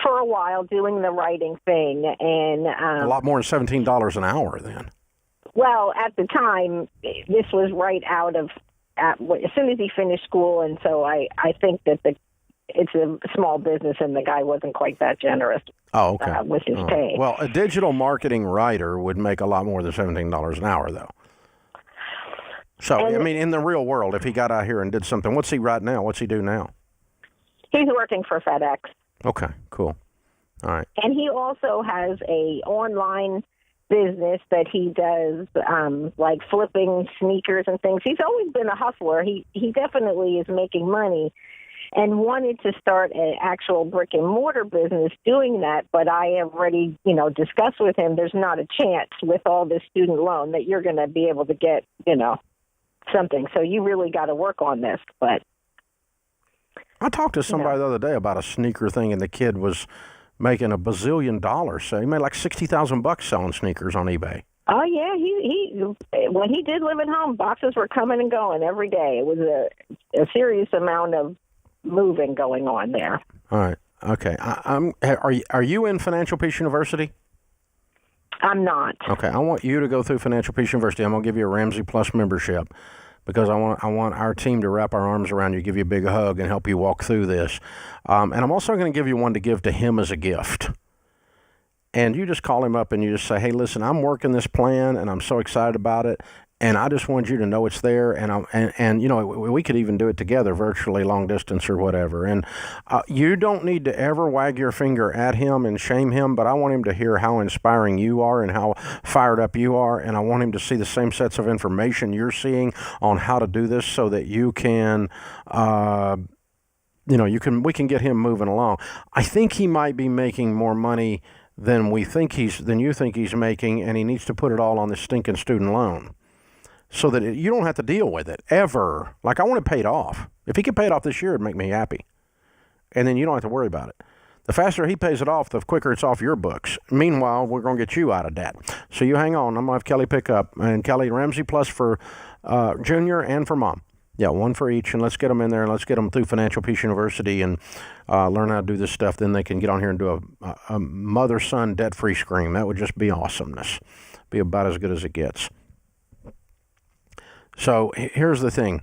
for a while, doing the writing thing, and a lot more than $17 an hour then. Well, at the time, this was right out of as soon as he finished school, and so I think that it's a small business, and the guy wasn't quite that generous. Oh, okay. With his pay. Well, a digital marketing writer would make a lot more than $17 an hour, though. So, I mean, in the real world, if he got out here and did something, what's he right now? What's he do now? He's working for FedEx. Okay, cool. All right. And he also has a online business that he does, like flipping sneakers and things. He's always been a hustler. He definitely is making money and wanted to start an actual brick and mortar business doing that. But I have already, discussed with him, there's not a chance with all this student loan that you're going to be able to get, something. So you really got to work on this. But I talked to somebody the other day about a sneaker thing, and the kid was making $1 bazillion. So he made like $60,000 selling sneakers on eBay. Oh yeah, he when he did live at home, boxes were coming and going every day. It was a serious amount of moving going on there. All right. Okay. Are you in Financial Peace University? I'm not. Okay. I want you to go through Financial Peace University. I'm going to give you a Ramsey Plus membership because I want our team to wrap our arms around you, give you a big hug, and help you walk through this. And I'm also going to give you one to give to him as a gift. And you just call him up and you just say, hey, listen, I'm working this plan and I'm so excited about it. And I just want you to know it's there. And we could even do it together virtually, long distance or whatever. And you don't need to ever wag your finger at him and shame him, but I want him to hear how inspiring you are and how fired up you are. And I want him to see the same sets of information you're seeing on how to do this so that you can, we can get him moving along. I think he might be making more money than you think he's making, and he needs to put it all on this stinking student loan so that you don't have to deal with it ever. Like, I want it paid off. If he could pay it off this year, it'd make me happy. And then you don't have to worry about it. The faster he pays it off, the quicker it's off your books. Meanwhile, we're going to get you out of debt. So you hang on. I'm going to have Kelly pick up. And Kelly, Ramsey Plus for Junior and for Mom. Yeah, one for each, and let's get them in there, and let's get them through Financial Peace University and learn how to do this stuff. Then they can get on here and do a mother-son debt-free scream. That would just be awesomeness. Be about as good as it gets. So here's the thing.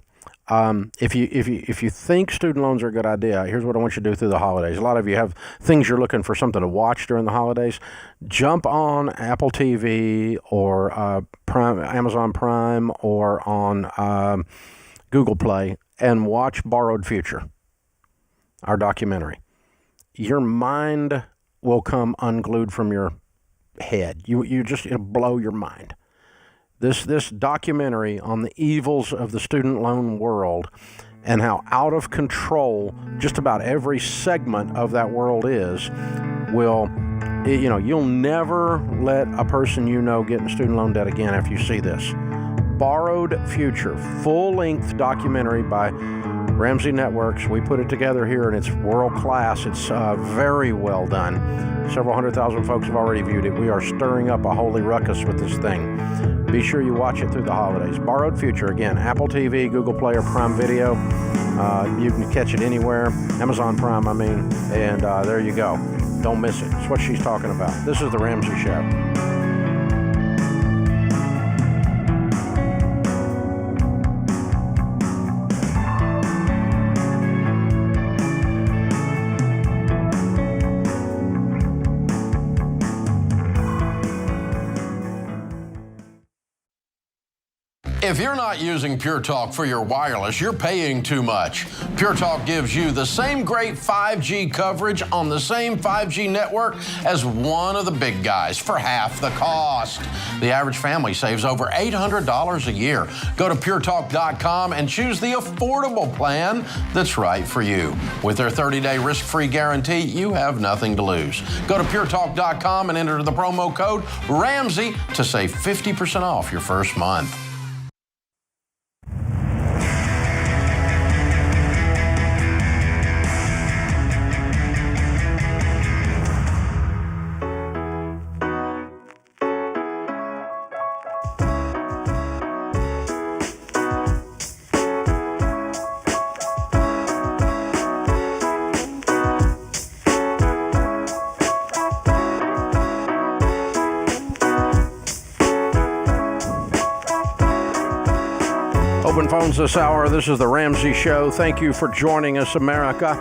If you think student loans are a good idea, here's what I want you to do through the holidays. A lot of you have things you're looking for something to watch during the holidays. Jump on Apple TV or Amazon Prime or on Google Play and watch Borrowed Future, our documentary. Your mind will come unglued from your head. It'll blow your mind. This documentary on the evils of the student loan world and how out of control just about every segment of that world is you'll never let a person get in student loan debt again after you see this. Borrowed Future, full-length documentary by Ramsey Networks. We put it together here, and it's world-class. It's very well done. Several 100,000 folks have already viewed it. We are stirring up a holy ruckus with this thing. Be sure you watch it through the holidays. Borrowed Future, again, Apple TV, Google Play, or Prime Video. You can catch it anywhere. Amazon Prime, and there you go. Don't miss it. It's what she's talking about. This is The Ramsey Show. If you're not using Pure Talk for your wireless, you're paying too much. Pure Talk gives you the same great 5G coverage on the same 5G network as one of the big guys for half the cost. The average family saves over $800 a year. Go to puretalk.com and choose the affordable plan that's right for you. With their 30-day risk-free guarantee, you have nothing to lose. Go to puretalk.com and enter the promo code Ramsey to save 50% off your first month. Open phones this hour. This is the Ramsey Show. Thank you for joining us, America.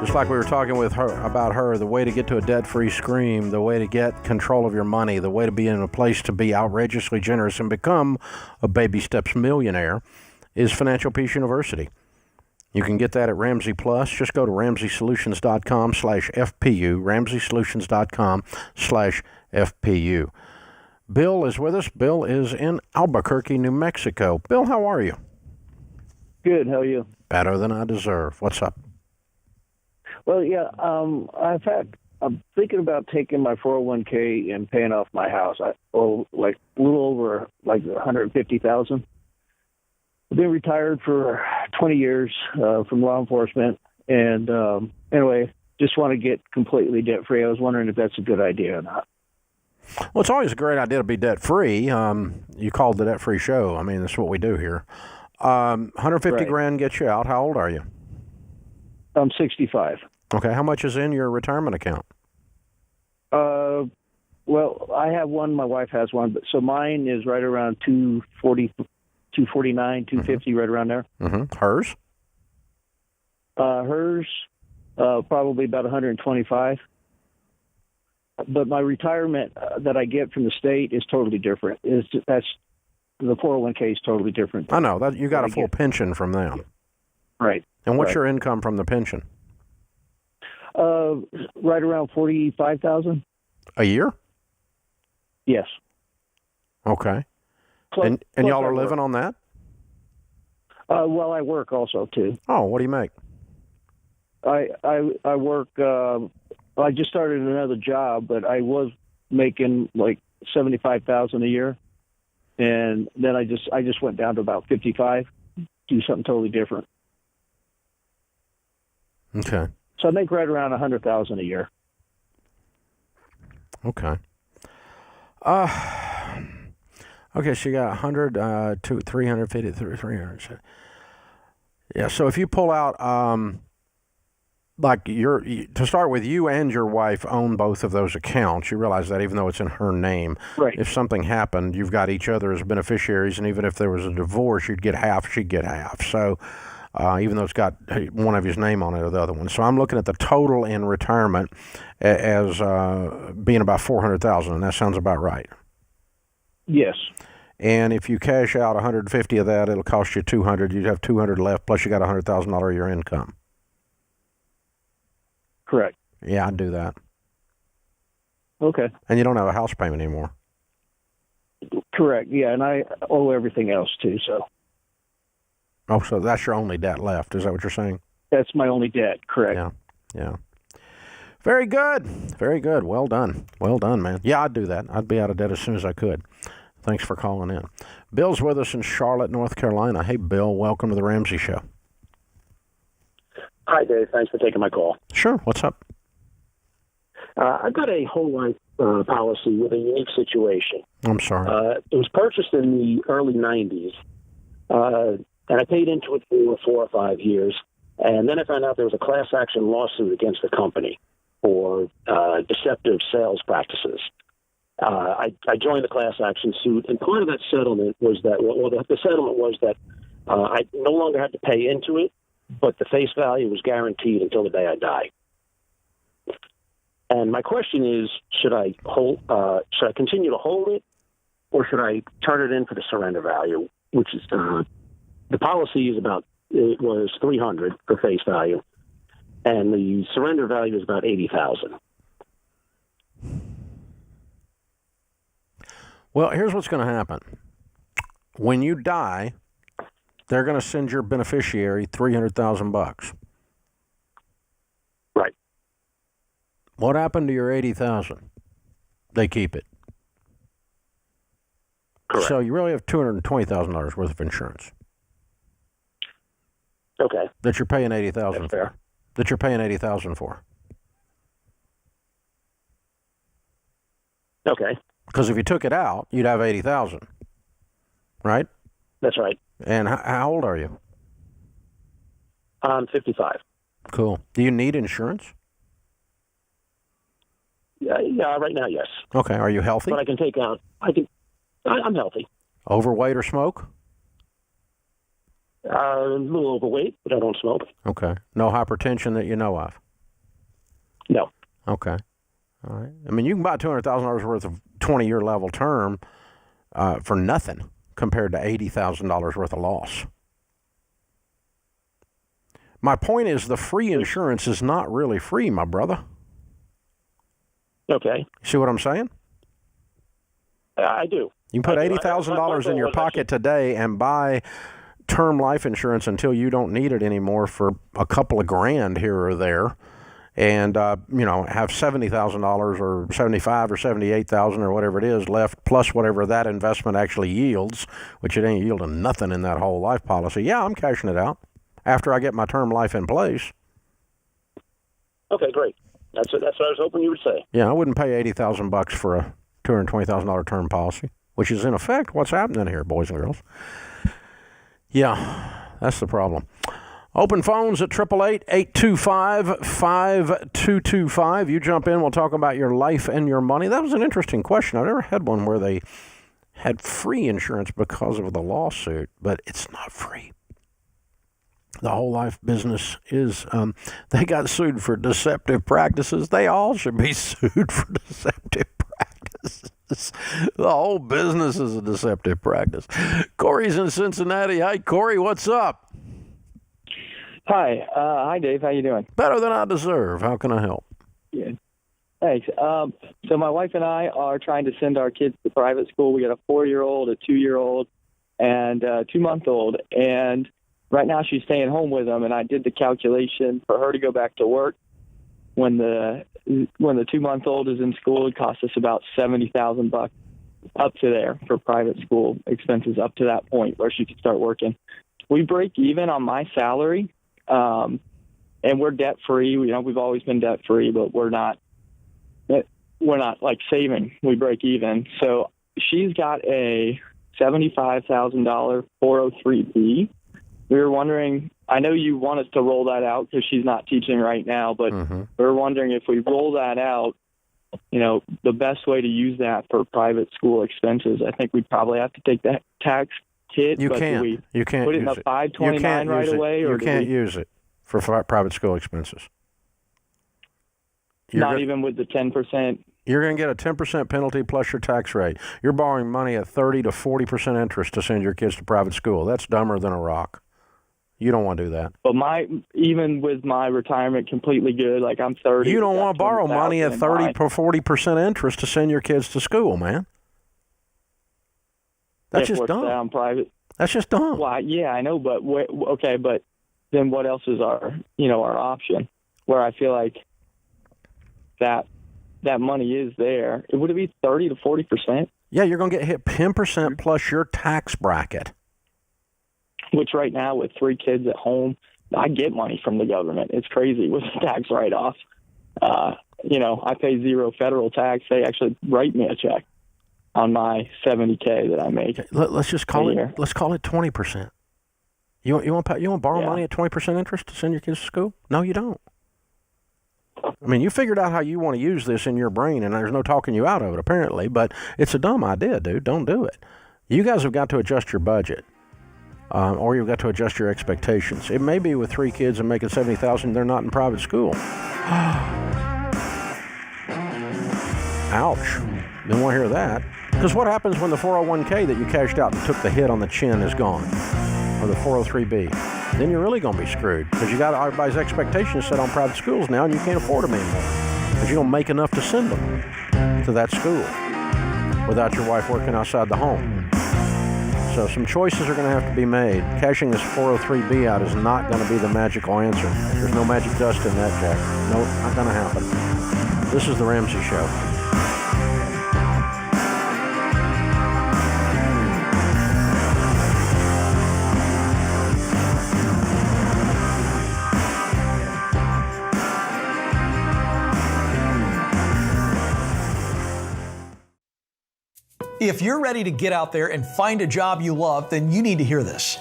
Just like we were talking with her about her, the way to get to a debt-free scream, the way to get control of your money, the way to be in a place to be outrageously generous and become a baby steps millionaire is Financial Peace University. You can get that at Ramsey Plus. Just go to RamseySolutions.com/FPU, RamseySolutions.com/FPU. Bill is with us. Bill is in Albuquerque, New Mexico. Bill, how are you? Good. How are you? Better than I deserve. What's up? Well, yeah. I'm thinking about taking my 401k and paying off my house. I owe like a little over like $150,000. I've been retired for 20 years from law enforcement, and anyway, just want to get completely debt free. I was wondering if that's a good idea or not. Well, it's always a great idea to be debt free. You called the Debt Free Show. I mean, that's what we do here. 150 grand gets you out. How old are you? I'm 65. Okay. How much is in your retirement account? Well, I have one. My wife has one, but so mine is right around 240, 249, 250, right around there. Mm-hmm. Hers? Hers, probably about 125. But my retirement that I get from the state is totally different. That's the 401k is totally different. I know that you got a full pension from them, right? And what's your income from the pension? Right around 45,000 a year. Yes. Okay. And y'all are living on that? Well, I work also too. Oh, what do you make? I work. I just started another job, but I was making like 75,000 a year, and then I just went down to about 55. Do something totally different. Okay. So I make right around 100,000 a year. Okay. Okay, so you got 100, 350, 300. Yeah, so if you pull out, like to start with, you and your wife own both of those accounts. You realize that even though it's in her name. Right. If something happened, you've got each other as beneficiaries, and even if there was a divorce, you'd get half, she'd get half. So even though it's got one of his name on it or the other one. So I'm looking at the total in retirement as being about 400,000, and that sounds about right. Yes. And if you cash out 150 of that, it'll cost you 200. You'd have 200 left, plus you got $100,000 of your income. Correct. Yeah, I'd do that. Okay. And you don't have a house payment anymore. Correct. Yeah, and I owe everything else too. So. Oh, so that's your only debt left. Is that what you're saying? That's my only debt. Correct. Yeah. Yeah. Very good. Very good. Well done. Well done, man. Yeah, I'd do that. I'd be out of debt as soon as I could. Thanks for calling in. Bill's with us in Charlotte, North Carolina. Hey, Bill, welcome to the Ramsey Show. Hi, Dave. Thanks for taking my call. Sure. What's up? I've got a whole life policy with a unique situation. I'm sorry. It was purchased in the early 90s, and I paid into it for 4 or 5 years. And then I found out there was a class action lawsuit against the company for deceptive sales practices. I joined the class action suit, and part of that settlement was that, the settlement was that I no longer had to pay into it, but the face value was guaranteed until the day I die. And my question is, should I continue to hold it, or should I turn it in for the surrender value, which is the policy is it was $300 for face value, and the surrender value is about $80,000. Well, here's what's going to happen. When you die, they're going to send your beneficiary $300,000. Right. What happened to your $80,000? They keep it. Correct. So you really have $220,000 worth of insurance. Okay. That you're paying $80,000 for. Fair. That you're paying $80,000 for. Okay. Because if you took it out, you'd have $80,000, right? That's right. And how old are you? I'm 55. Cool. Do you need insurance? Yeah, right now, yes. Okay. Are you healthy? But I can take out. I'm healthy. Overweight or smoke? A little overweight, but I don't smoke. Okay. No hypertension that you know of? No. Okay. All right. I mean, you can buy $200,000 worth of 20-year level term for nothing compared to $80,000 worth of loss. My point is the free insurance is not really free, my brother. Okay. See what I'm saying? I do. You can put $80,000 in your pocket today and buy term life insurance until you don't need it anymore for a couple of grand here or there, and have $70,000 or $75,000 or $78,000 or whatever it is left, plus whatever that investment actually yields, which it ain't yielding nothing in that whole life policy. Yeah, I'm cashing it out after I get my term life in place. Okay, great. That's what I was hoping you would say. Yeah, I wouldn't pay $80,000 for a $220,000 term policy, which is in effect what's happening here, boys and girls. Yeah, that's the problem. Open phones at 888-825-5225. You jump in, we'll talk about your life and your money. That was an interesting question. I've never had one where they had free insurance because of the lawsuit, but it's not free. The whole life business is, they got sued for deceptive practices. They all should be sued for deceptive practices. The whole business is a deceptive practice. Corey's in Cincinnati. Hi, Corey. What's up? Hi. Hi, Dave. How you doing? Better than I deserve. How can I help? Yeah. Thanks. So my wife and I are trying to send our kids to private school. We got a 4-year-old, a 2-year-old, and a 2-month-old. And right now she's staying home with them. And I did the calculation for her to go back to work when the 2-month-old is in school. It costs us about $70,000 up to there for private school expenses up to that point where she could start working. We break even on my salary, and we're debt free. We've always been debt free, but we're not like saving. We break even. So she's got a $75,000 403B. We were wondering, I know you want us to roll that out because she's not teaching right now, but we were wondering if we roll that out, the best way to use that for private school expenses. I think we'd probably have to take that tax hit. You but can't. You can't put it use in a 529 right away? You can't use it for private school expenses. Not even with the 10%? You're going to get a 10% penalty plus your tax rate. You're borrowing money at 30 to 40% interest to send your kids to private school. That's dumber than a rock. You don't want to do that. But even with my retirement completely good, like I'm 30. You don't want to borrow money at 30 to 40% interest to send your kids to school, man. That's just dumb. Down private. That's just dumb. Well, yeah, I know, but okay, but then what else is our option? Where I feel like that money is there. Would it be 30 to 40%? Yeah, you're going to get hit 10% plus your tax bracket. Which right now with 3 kids at home, I get money from the government. It's crazy with the tax write-off. I pay 0 federal tax. They actually write me a check on my $70K that I make. Let's just call it. Let's call it 20%. You want to borrow money at 20% interest to send your kids to school? No, you don't. I mean, you figured out how you want to use this in your brain, and there's no talking you out of it apparently. But it's a dumb idea, dude. Don't do it. You guys have got to adjust your budget. Or you've got to adjust your expectations. It may be with 3 kids and making $70,000, they're not in private school. Ouch. Didn't want to hear that. Because what happens when the 401k that you cashed out and took the hit on the chin is gone? Or the 403b? Then you're really going to be screwed. Because you got everybody's expectations set on private schools now, and you can't afford them anymore. Because you don't make enough to send them to that school without your wife working outside the home. So some choices are going to have to be made. Cashing this 403b out is not going to be the magical answer. There's no magic dust in that, Jack. No, not going to happen. This is The Ramsey Show. If you're ready to get out there and find a job you love, then you need to hear this.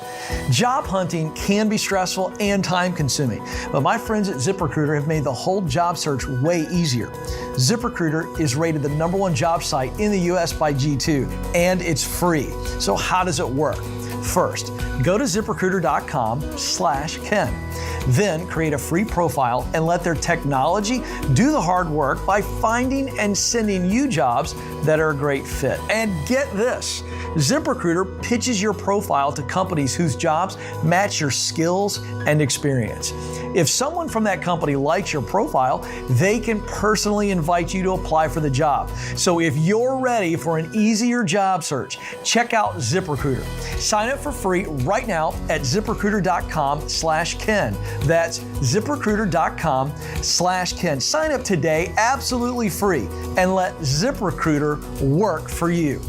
Job hunting can be stressful and time-consuming, but my friends at ZipRecruiter have made the whole job search way easier. ZipRecruiter is rated the #1 job site in the U.S. by G2, and it's free. So how does it work? First, go to ZipRecruiter.com/Ken. Then create a free profile and let their technology do the hard work by finding and sending you jobs that are a great fit. And get this, ZipRecruiter pitches your profile to companies whose jobs match your skills and experience. If someone from that company likes your profile, they can personally invite you to apply for the job. So if you're ready for an easier job search, check out ZipRecruiter. Sign up for free right now at ZipRecruiter.com/Ken. That's ZipRecruiter.com/Ken. Sign up today absolutely free and let ZipRecruiter work for you.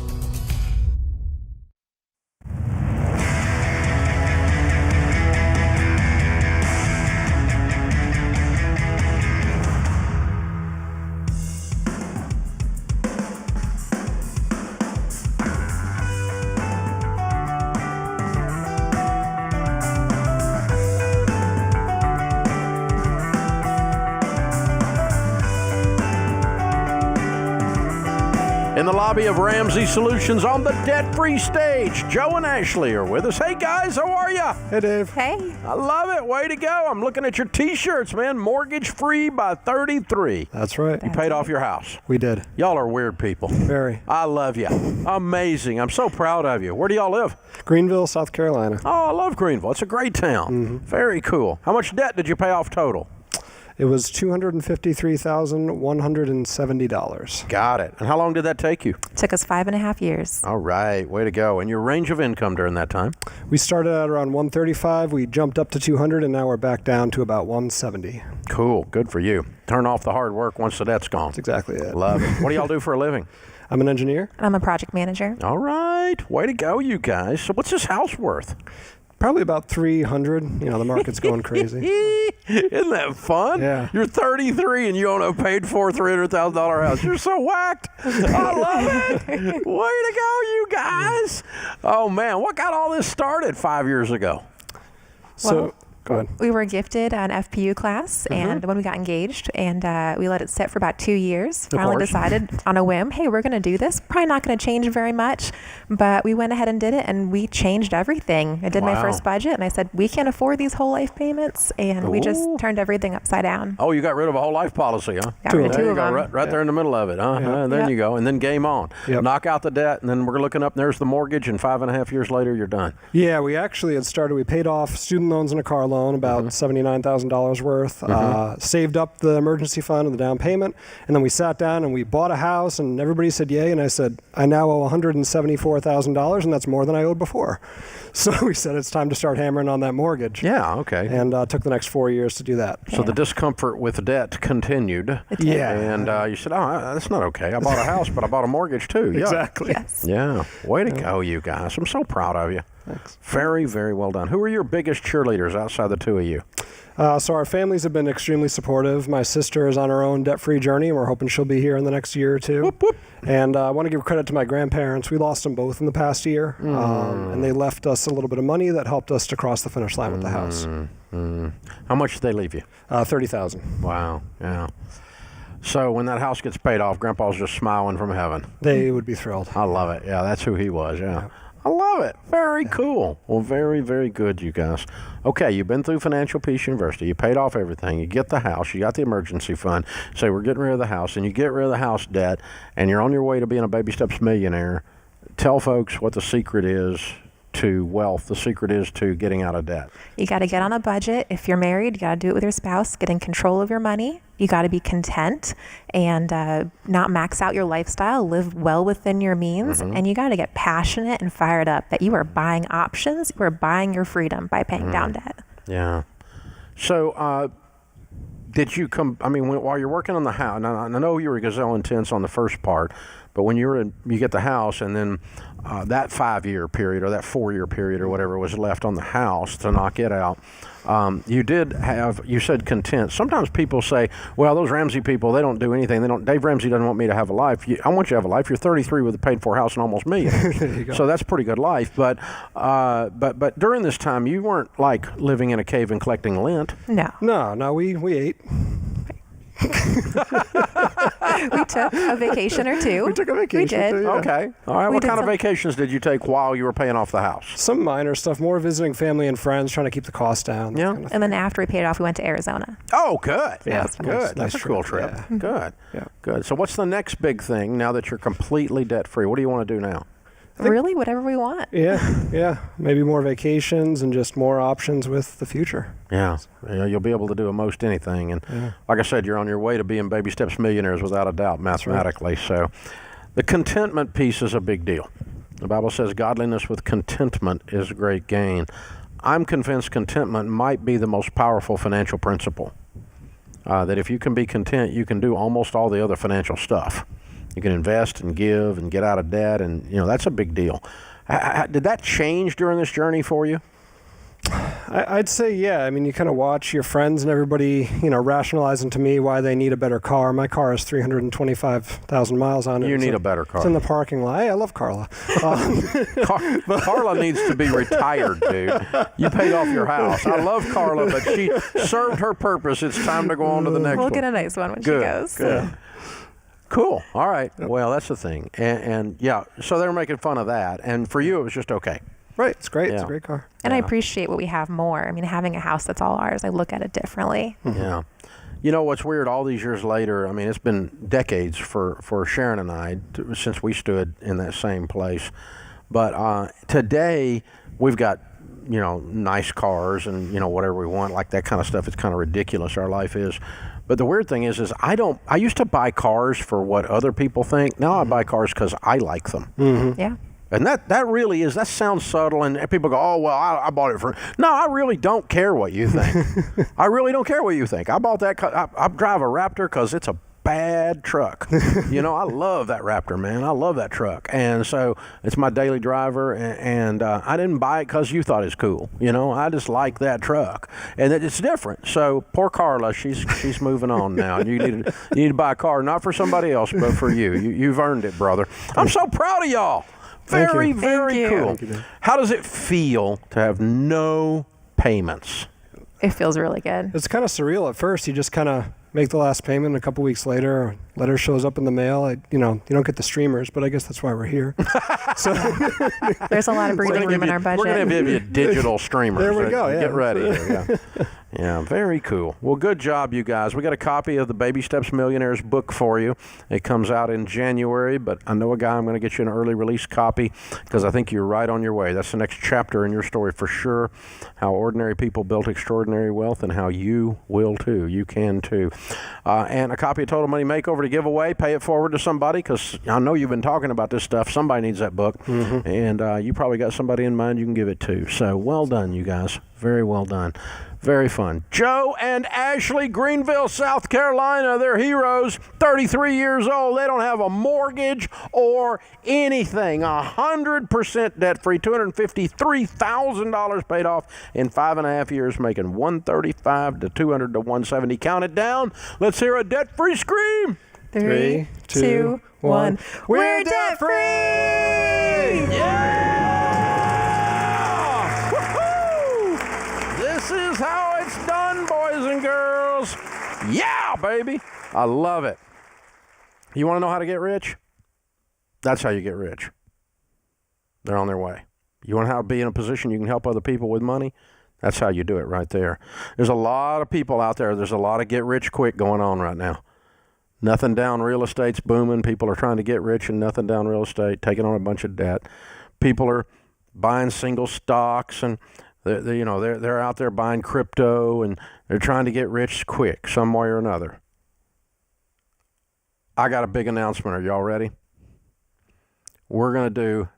In the lobby of Ramsey Solutions on the debt-free stage, Joe and Ashley are with us. Hey, guys, how are you? Hey, Dave. Hey. I love it. Way to go. I'm looking at your T-shirts, man. Mortgage-free by 33. That's right. You paid off your house. We did. Y'all are weird people. Very. I love you. Amazing. I'm so proud of you. Where do y'all live? Greenville, South Carolina. Oh, I love Greenville. It's a great town. Mm-hmm. Very cool. How much debt did you pay off total? It was $253,170. Got it. And how long did that take you? Took us 5.5 years. All right. Way to go. And your range of income during that time? We started at around 135. We jumped up to 200, and now we're back down to about 170. Cool. Good for you. Turn off the hard work once the debt's gone. That's exactly it. Love it. What do y'all do for a living? I'm an engineer. I'm a project manager. All right. Way to go, you guys. So what's this house worth? Probably about 300. You know, the market's going crazy. Isn't that fun? Yeah. You're 33 and you own a paid for $300,000 house. You're so whacked. I love it. Way to go, you guys. Oh, man. What got all this started 5 years ago? So, go ahead. We were gifted an FPU class, and when we got engaged, and we let it sit for about 2 years. Finally decided on a whim, hey, we're going to do this. Probably not going to change very much, but we went ahead and did it, and we changed everything. I did my first budget, and I said, we can't afford these whole life payments, and we just turned everything upside down. Oh, you got rid of a whole life policy, huh? Got rid of two of them. Right there in the middle of it, huh? Yeah. And then you go, and then game on. Yep. Knock out the debt, and then we're looking up, and there's the mortgage, and 5.5 years later, you're done. Yeah, we actually had started, we paid off student loans and a car loan, about $79,000 worth, saved up the emergency fund and the down payment, and then we sat down and we bought a house, and everybody said yay, and I said, I now owe $174,000, and that's more than I owed before. So we said it's time to start hammering on that mortgage. Yeah, okay. And took the next 4 years to do that. So the discomfort with debt continued. Yeah. And you said, oh, that's not okay. I bought a house, but I bought a mortgage too. Yeah. Exactly. Yes. Yeah. Way to go, you guys. I'm so proud of you. Thanks. Very, very well done. Who are your biggest cheerleaders outside the two of you? So our families have been extremely supportive. My sister is on her own debt-free journey, and we're hoping she'll be here in the next year or two. Whoop, whoop. And I want to give credit to my grandparents. We lost them both in the past year, and they left us a little bit of money that helped us to cross the finish line with the house. How much did they leave you? $30,000. Wow. Yeah. So when that house gets paid off, Grandpa's just smiling from heaven. They would be thrilled. I love it. Yeah, that's who he was. Yeah. I love it. Very cool. Well, very, very good, you guys. Okay, you've been through Financial Peace University. You paid off everything. You get the house. You got the emergency fund. Say, we're getting rid of the house. And you get rid of the house debt, and you're on your way to being a baby steps millionaire. Tell folks what the secret is to wealth. The secret is to getting out of debt. You got to get on a budget. If you're married, you got to do it with your spouse. Get in control of your money. You got to be content and not max out your lifestyle. Live well within your means. And you got to get passionate and fired up that you are buying options. You are buying your freedom by paying down debt. Yeah. So did you come, I mean, while you're working on the house, and I know you were gazelle intense on the first part, but when you get the house and then that 5-year period or that 4-year period or whatever was left on the house to knock it out, you said content. Sometimes people say, well, those Ramsey people, they don't do anything. Dave Ramsey doesn't want me to have a life. I want you to have a life. You're 33 with a paid for house and almost millionaires. So that's a pretty good life. But during this time, you weren't like living in a cave and collecting lint. No. No, we ate. We took a vacation or two. We took a vacation. We did. Too, yeah. Okay. All right. What kind of vacations did you take while you were paying off the house? Some minor stuff, more visiting family and friends, trying to keep the cost down. Yeah. Kind of And then after we paid it off, we went to Arizona. Oh, good. Yeah, good. nice That's a cool trip. Yeah. Good. Yeah. Good. So what's the next big thing now that you're completely debt-free? What do you want to do now? Really, whatever we want. Yeah. Maybe more vacations and just more options with the future. Yeah. You'll be able to do most anything. And like I said, you're on your way to being baby steps millionaires without a doubt, mathematically. So the contentment piece is a big deal. The Bible says godliness with contentment is great gain. I'm convinced contentment might be the most powerful financial principle. That if you can be content, you can do almost all the other financial stuff. You can invest and give and get out of debt, and that's a big deal. Did that change during this journey for you? I'd say, yeah. I mean, you kind of watch your friends and everybody, rationalizing to me why they need a better car. My car has 325,000 miles on it. You need a better car. It's in the parking lot. Hey, I love Carla. Carla needs to be retired, dude. You paid off your house. I love Carla, but she served her purpose. It's time to go on to the next one. We'll get a nice one when she goes. Good. Cool. All right. Well, that's the thing. And yeah, so they were making fun of that. And for you, it was just okay. Right. It's great. Yeah. It's a great car. And I appreciate what we have more. I mean, having a house that's all ours, I look at it differently. Yeah. You know what's weird, all these years later, I mean, it's been decades for Sharon and I since we stood in that same place. But today, we've got, nice cars and, whatever we want, like that kind of stuff. It's kind of ridiculous, our life is. But the weird thing is I used to buy cars for what other people think. Now I buy cars because I like them. Mm-hmm. Yeah. And that really is, that sounds subtle, and people go, oh, well, I bought it for, no, I really don't care what you think. I really don't care what you think. I bought that, I drive a Raptor because it's a bad truck. I love that Raptor, man. I love that truck. And so it's my daily driver, and I didn't buy it because you thought it's cool. I just like that truck. And it's different. So poor Carla, she's moving on now. And you need to buy a car, not for somebody else, but for you. You've earned it, brother. I'm so proud of y'all. Very, very cool. How does it feel to have no payments? It feels really good. It's kind of surreal at first. You just kind of make the last payment, a couple weeks later, a letter shows up in the mail. You don't get the streamers, but I guess that's why we're here. So there's a lot of breathing room in our budget. We're going to give you digital streamers. There we go. Yeah. Get ready. Yeah, very cool. Well, good job, you guys. We got a copy of the Baby Steps Millionaires book for you. It comes out in January, but I know a guy. I'm going to get you an early release copy because I think you're right on your way. That's the next chapter in your story for sure. How ordinary people built extraordinary wealth and how you will too. You can too. And a copy of Total Money Makeover to give away. Pay it forward to somebody because I know you've been talking about this stuff. Somebody needs that book. Mm-hmm. And you probably got somebody in mind you can give it to. So well done, you guys. Very well done. Very fun. Joe and Ashley, Greenville, South Carolina. They're heroes. 33 years old. They don't have a mortgage or anything. 100% debt-free. $253,000 paid off in 5.5 years, making $135 to $200 to $170. Count it down. Let's hear a debt-free scream. 3, 2, 1. We're debt-free! Yeah! This is how it's done, boys and girls. Yeah, baby. I love it. You want to know how to get rich? That's how you get rich. They're on their way. You want to be in a position you can help other people with money? That's how you do it right there. There's a lot of people out there. There's a lot of get rich quick going on right now. Nothing down, real estate's booming. People are trying to get rich and nothing down real estate, taking on a bunch of debt. People are buying single stocks and they're out there buying crypto and they're trying to get rich quick some way or another. I got a big announcement. Are y'all ready? We're going to do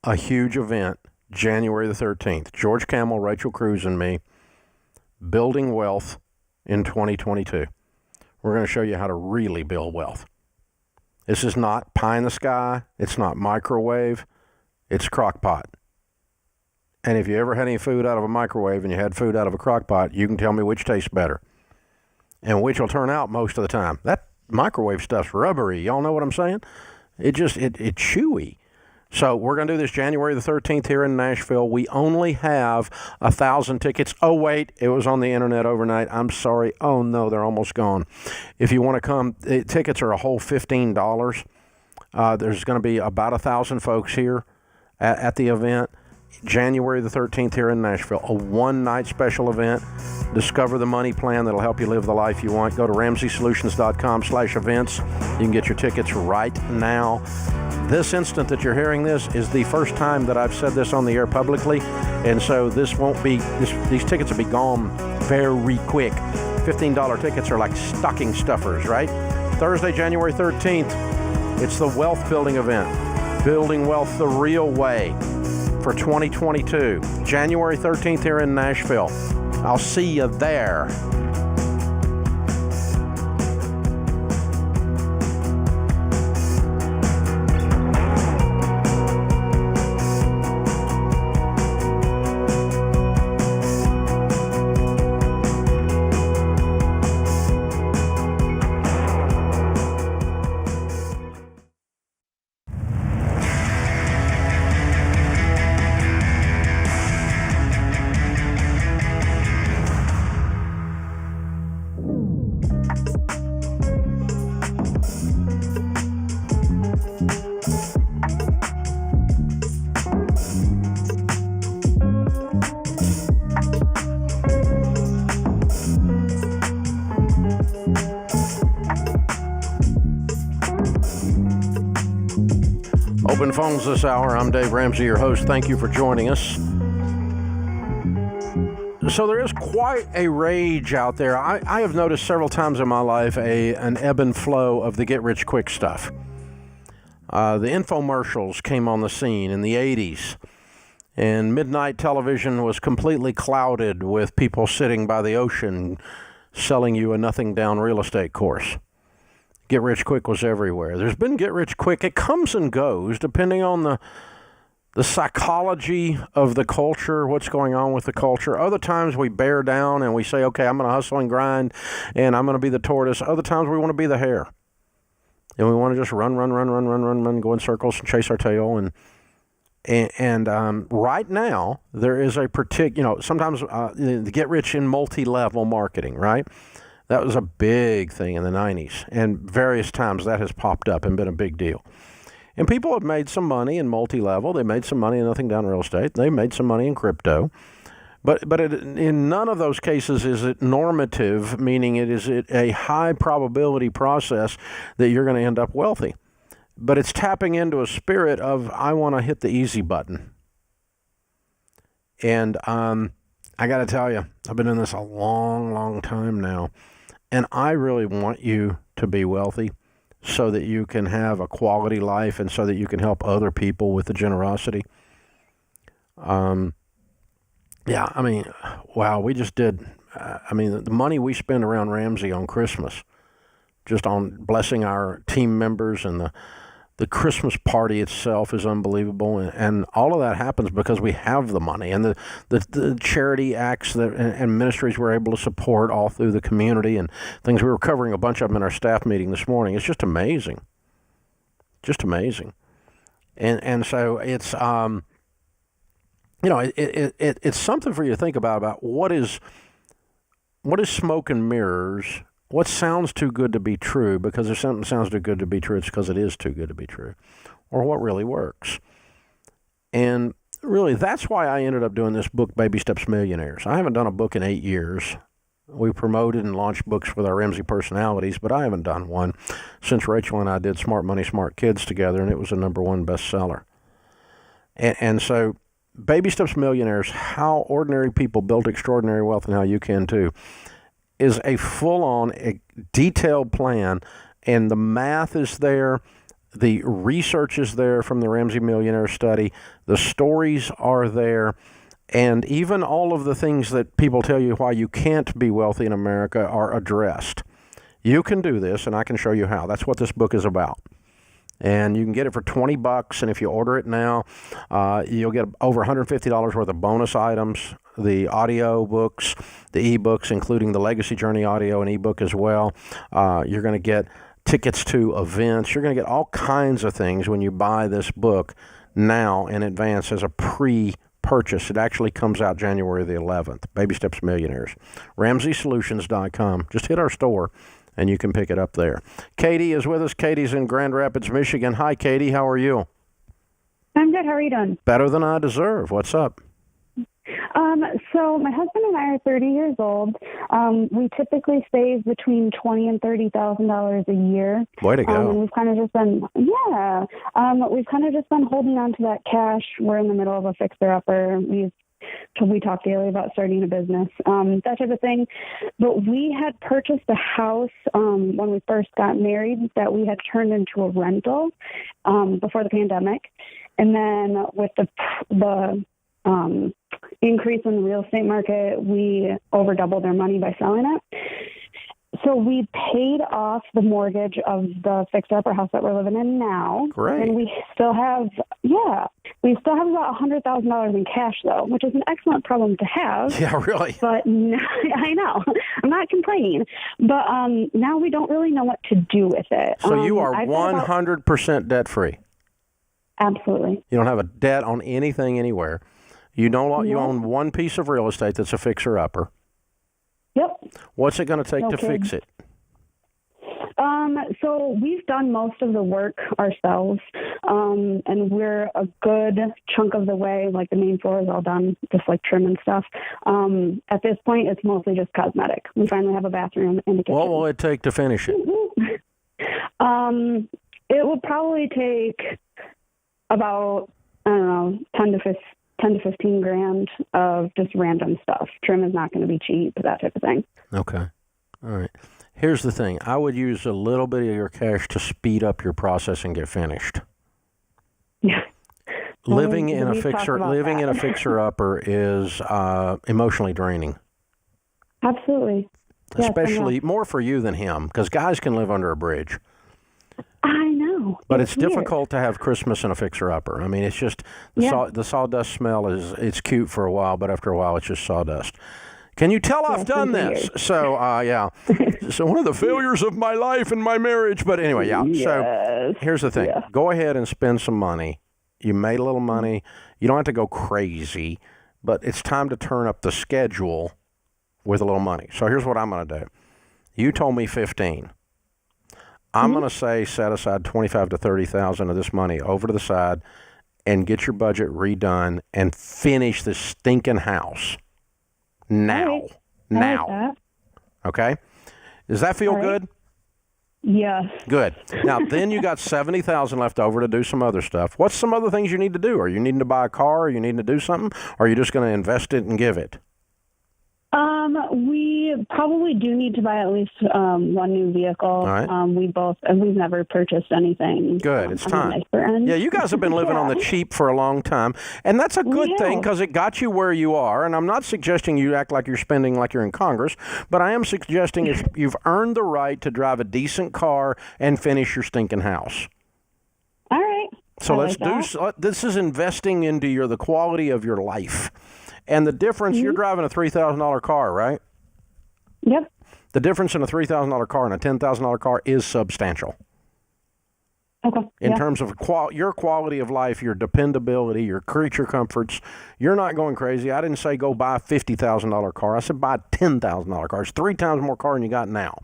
a huge event January the 13th. George Camel, Rachel Cruz, and me, Building Wealth in 2022. We're going to show you how to really build wealth. This is not pie in the sky. It's not microwave. It's crock pot. And if you ever had any food out of a microwave and you had food out of a crock pot, you can tell me which tastes better and which will turn out most of the time. That microwave stuff's rubbery. Y'all know what I'm saying? It's chewy. So we're going to do this January the 13th here in Nashville. We only have 1,000 tickets. Oh, wait, it was on the internet overnight. I'm sorry. Oh, no, they're almost gone. If you want to come, tickets are a whole $15. There's going to be about 1,000 folks here at the event. January the 13th here in Nashville, a one-night special event. Discover the money plan that'll help you live the life you want. Go to RamseySolutions.com/events. You can get your tickets right now. This instant that you're hearing this is the first time that I've said this on the air publicly, and so this won't be, these tickets will be gone very quick. $15 tickets are like stocking stuffers, right? Thursday, January 13th, it's the wealth building event. Building wealth the real way for 2022. January 13th here in Nashville. I'll see you there. Open phones this hour. I'm Dave Ramsey, your host. Thank you for joining us. So there is quite a rage out there. I have noticed several times in my life an ebb and flow of the get-rich-quick stuff. The infomercials came on the scene in the 80s, and midnight television was completely clouded with people sitting by the ocean selling you a nothing-down real estate course. Get rich quick was everywhere. There's been get rich quick. It comes and goes depending on the psychology of the culture, what's going on with the culture. Other times we bear down and we say, okay, I'm going to hustle and grind and I'm going to be the tortoise. Other times we want to be the hare. And we want to just run, go in circles and chase our tail. And right now there is a particular, sometimes the get rich in multi-level marketing, right? That was a big thing in the 90s, and various times that has popped up and been a big deal. And people have made some money in multi-level. They made some money in nothing down real estate. They made some money in crypto. But in none of those cases is it normative, meaning it is a high probability process that you're going to end up wealthy. But it's tapping into a spirit of, I want to hit the easy button. And I got to tell you, I've been in this a long time now. And I really want you to be wealthy so that you can have a quality life and so that you can help other people with the generosity. Wow, we just did, the money we spend around Ramsey on Christmas, just on blessing our team members, and the Christmas party itself is unbelievable, and all of that happens because we have the money and the charity acts and ministries we're able to support all through the community and things. We were covering a bunch of them in our staff meeting this morning. It's just amazing, and so it's it's something for you to think about what is smoke and mirrors. What sounds too good to be true, because if something sounds too good to be true, it's because it is too good to be true, or what really works. And really, that's why I ended up doing this book, Baby Steps Millionaires. I haven't done a book in 8 years. We promoted and launched books with our Ramsey personalities, but I haven't done one since Rachel and I did Smart Money, Smart Kids together, and it was a #1 bestseller. And so, Baby Steps Millionaires, How Ordinary People Built Extraordinary Wealth and How You Can Too, is a full-on, detailed plan, and the math is there, the research is there from the Ramsey Millionaire Study, the stories are there, and even all of the things that people tell you why you can't be wealthy in America are addressed. You can do this, and I can show you how. That's what this book is about. And you can get it for $20, and if you order it now, you'll get over $150 worth of bonus items, the audio books, the ebooks, including the Legacy Journey audio and ebook as well. You're going to get tickets to events. You're going to get all kinds of things when you buy this book now in advance as a pre-purchase. It actually comes out January the 11th. Baby Steps Millionaires. RamseySolutions.com. Just hit our store, and you can pick it up there. Katie is with us. Katie's in Grand Rapids, Michigan. Hi, Katie. How are you? I'm good. How are you doing? Better than I deserve. What's up? So my husband and I are 30 years old. We typically save between $20,000 and $30,000 a year. Way to go. And we've kind of just been, we've kind of just been holding on to that cash. We're in the middle of a fixer-upper. We talk daily about starting a business, that type of thing. But we had purchased a house when we first got married that we had turned into a rental before the pandemic. And then with the increase in the real estate market, we over doubled our money by selling it. So we paid off the mortgage of the fixer-upper house that we're living in now. Great. And we still have about $100,000 in cash, though, which is an excellent problem to have. Yeah, really. But I know. I'm not complaining. But now we don't really know what to do with it. So you are 100% debt-free. Absolutely. You don't have a debt on anything anywhere. You own one piece of real estate that's a fixer-upper. Yep. What's it going to take to fix it? So we've done most of the work ourselves, and we're a good chunk of the way. Like the main floor is all done, just like trim and stuff. At this point, it's mostly just cosmetic. We finally have a bathroom and a kitchen. What will it take to finish it? It will probably take about, 10 to 15 grand of just random stuff. Trim is not going to be cheap, that type of thing. Okay. All right. Here's the thing. I would use a little bit of your cash to speed up your process and get finished. Yeah. Living in a fixer-upper is emotionally draining. Absolutely. Especially more for you than him, because guys can live under a bridge. I know. But it's difficult to have Christmas in a fixer-upper. I mean, it's just the sawdust smell it's cute for a while, but after a while it's just sawdust. Can you tell I've done this? So, So one of the failures of my life and my marriage. But anyway, So here's the thing. Yeah. Go ahead and spend some money. You made a little money. You don't have to go crazy, but it's time to turn up the schedule with a little money. So here's what I'm going to do. You told me 15. I'm going to say set aside 25 to 30,000 of this money over to the side and get your budget redone and finish this stinking house now. Right. Now. Okay? Does that feel good? Yes. Good. Now, then you got 70,000 left over to do some other stuff. What's some other things you need to do? Are you needing to buy a car? Are you needing to do something? Or are you just going to invest it and give it? We probably do need to buy at least one new vehicle. All right. We've never purchased anything. Good. It's time. Yeah, you guys have been living on the cheap for a long time, and that's a good thing because it got you where you are. And I'm not suggesting you act like you're spending like you're in Congress, but I am suggesting you've earned the right to drive a decent car and finish your stinking house. All right. So this is investing into the quality of your life. And the difference, you're driving a $3,000 car, right? Yep. The difference in a $3,000 car and a $10,000 car is substantial. Okay. In terms of your quality of life, your dependability, your creature comforts, you're not going crazy. I didn't say go buy a $50,000 car. I said buy a $10,000 car. It's 3 times more car than you got now.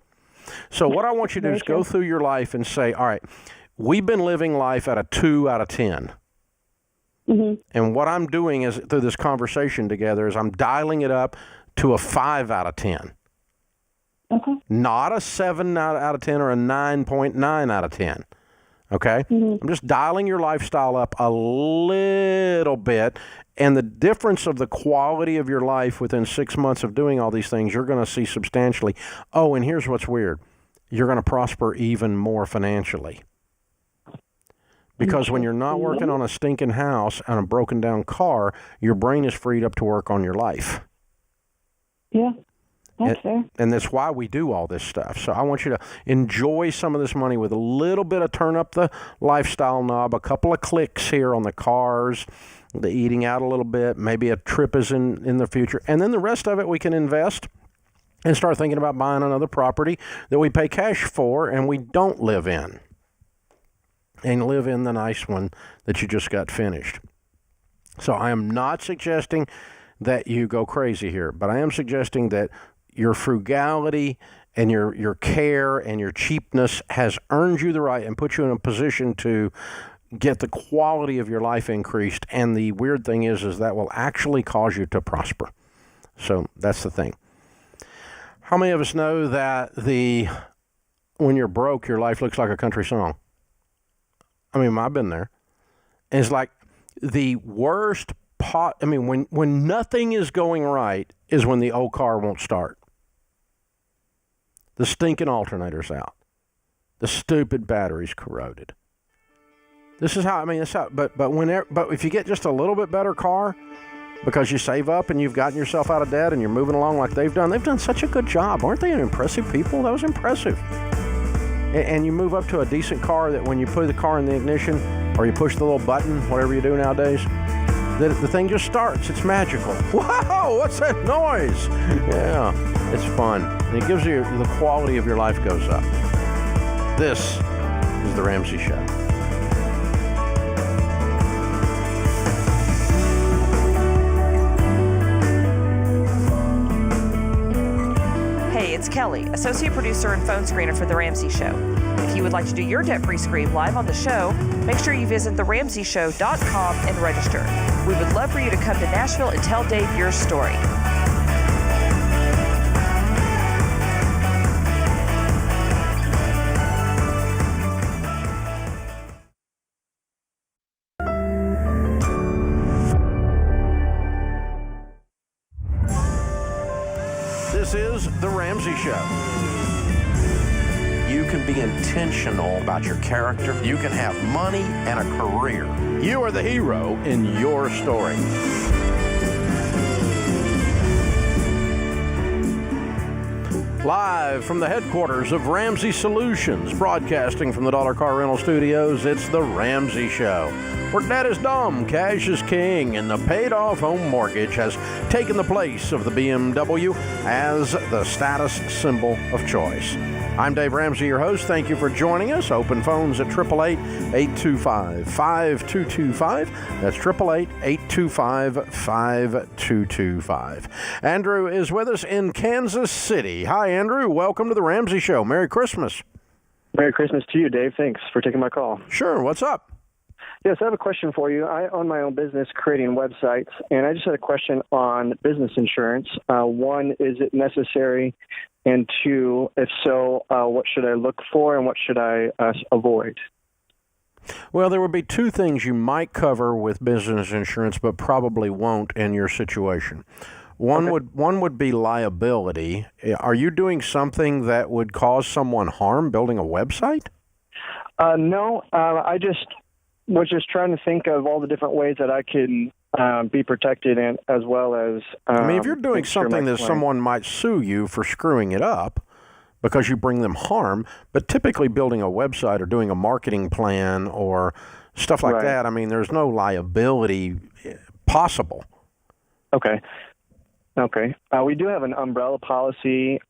So what I want you to do is go through your life and say, all right, we've been living life at a 2 out of 10. Mm-hmm. And what I'm doing is through this conversation together is I'm dialing it up to a 5 out of 10. Okay. Not a 7 out of 10 or a 9.9 out of 10. Okay? Mm-hmm. I'm just dialing your lifestyle up a little bit. And the difference of the quality of your life within 6 months of doing all these things, you're going to see substantially. Oh, and here's what's weird. You're going to prosper even more financially. Because when you're not working on a stinking house and a broken down car, your brain is freed up to work on your life. Yeah, that's fair. And that's why we do all this stuff. So I want you to enjoy some of this money with a little bit of turn up the lifestyle knob, a couple of clicks here on the cars, the eating out a little bit, maybe a trip is in the future. And then the rest of it we can invest and start thinking about buying another property that we pay cash for and we don't live in. and live in the nice one that you just got finished. So I am not suggesting that you go crazy here, but I am suggesting that your frugality and your care and your cheapness has earned you the right and put you in a position to get the quality of your life increased. And the weird thing is that will actually cause you to prosper. So that's the thing. How many of us know that when you're broke, your life looks like a country song? I mean, I've been there. And it's like the worst when nothing is going right is when the old car won't start. The stinking alternator's out. The stupid battery's corroded. This is how, but if you get just a little bit better car because you save up and you've gotten yourself out of debt and you're moving along like they've done such a good job. Aren't they impressive people? That was impressive. And you move up to a decent car that when you put the car in the ignition or you push the little button, whatever you do nowadays, the thing just starts. It's magical. Wow, what's that noise? Yeah, it's fun. And it gives you, the quality of your life goes up. This is The Ramsey Show. Hey, it's Kelly, associate producer and phone screener for The Ramsey Show. If you would like to do your debt-free screen live on the show, make sure you visit theramseyshow.com and register. We would love for you to come to Nashville and tell Dave your story. This is The Ramsey Show. You can be intentional about your character. You can have money and a career. You are the hero in your story. Live from the headquarters of Ramsey Solutions, broadcasting from the Dollar Car Rental Studios, it's The Ramsey Show, where debt is dumb, cash is king, and the paid-off home mortgage has taken the place of the BMW as the status symbol of choice. I'm Dave Ramsey, your host. Thank you for joining us. Open phones at 888-825-5225. That's 888-825-5225. Andrew is with us in Kansas City. Hi, Andrew. Welcome to The Ramsey Show. Merry Christmas. Merry Christmas to you, Dave. Thanks for taking my call. Sure. What's up? Yes, I have a question for you. I own my own business creating websites, and I just had a question on business insurance. One, is it necessary? And two, if so, what should I look for and what should I avoid? Well, there would be two things you might cover with business insurance, but probably won't in your situation. One would be liability. Are you doing something that would cause someone harm building a website? No, I just was just trying to think of all the different ways that I can be protected, and as well as if you're doing something that someone might sue you for screwing it up because you bring them harm, but typically building a website or doing a marketing plan or stuff like that, there's no liability possible. Okay. We do have an umbrella policy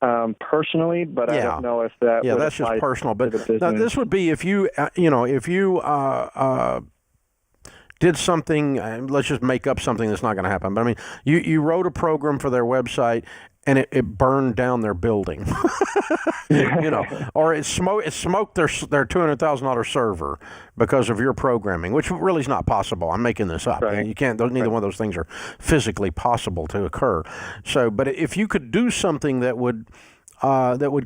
personally, but I don't know if that would that's just personal. But now this would be if you did something, let's just make up something that's not going to happen. But you wrote a program for their website and it burned down their building, or it smoked their $200,000 server because of your programming, which really is not possible. I'm making this up. You can't. Neither one of those things are physically possible to occur. So, but if you could do something that would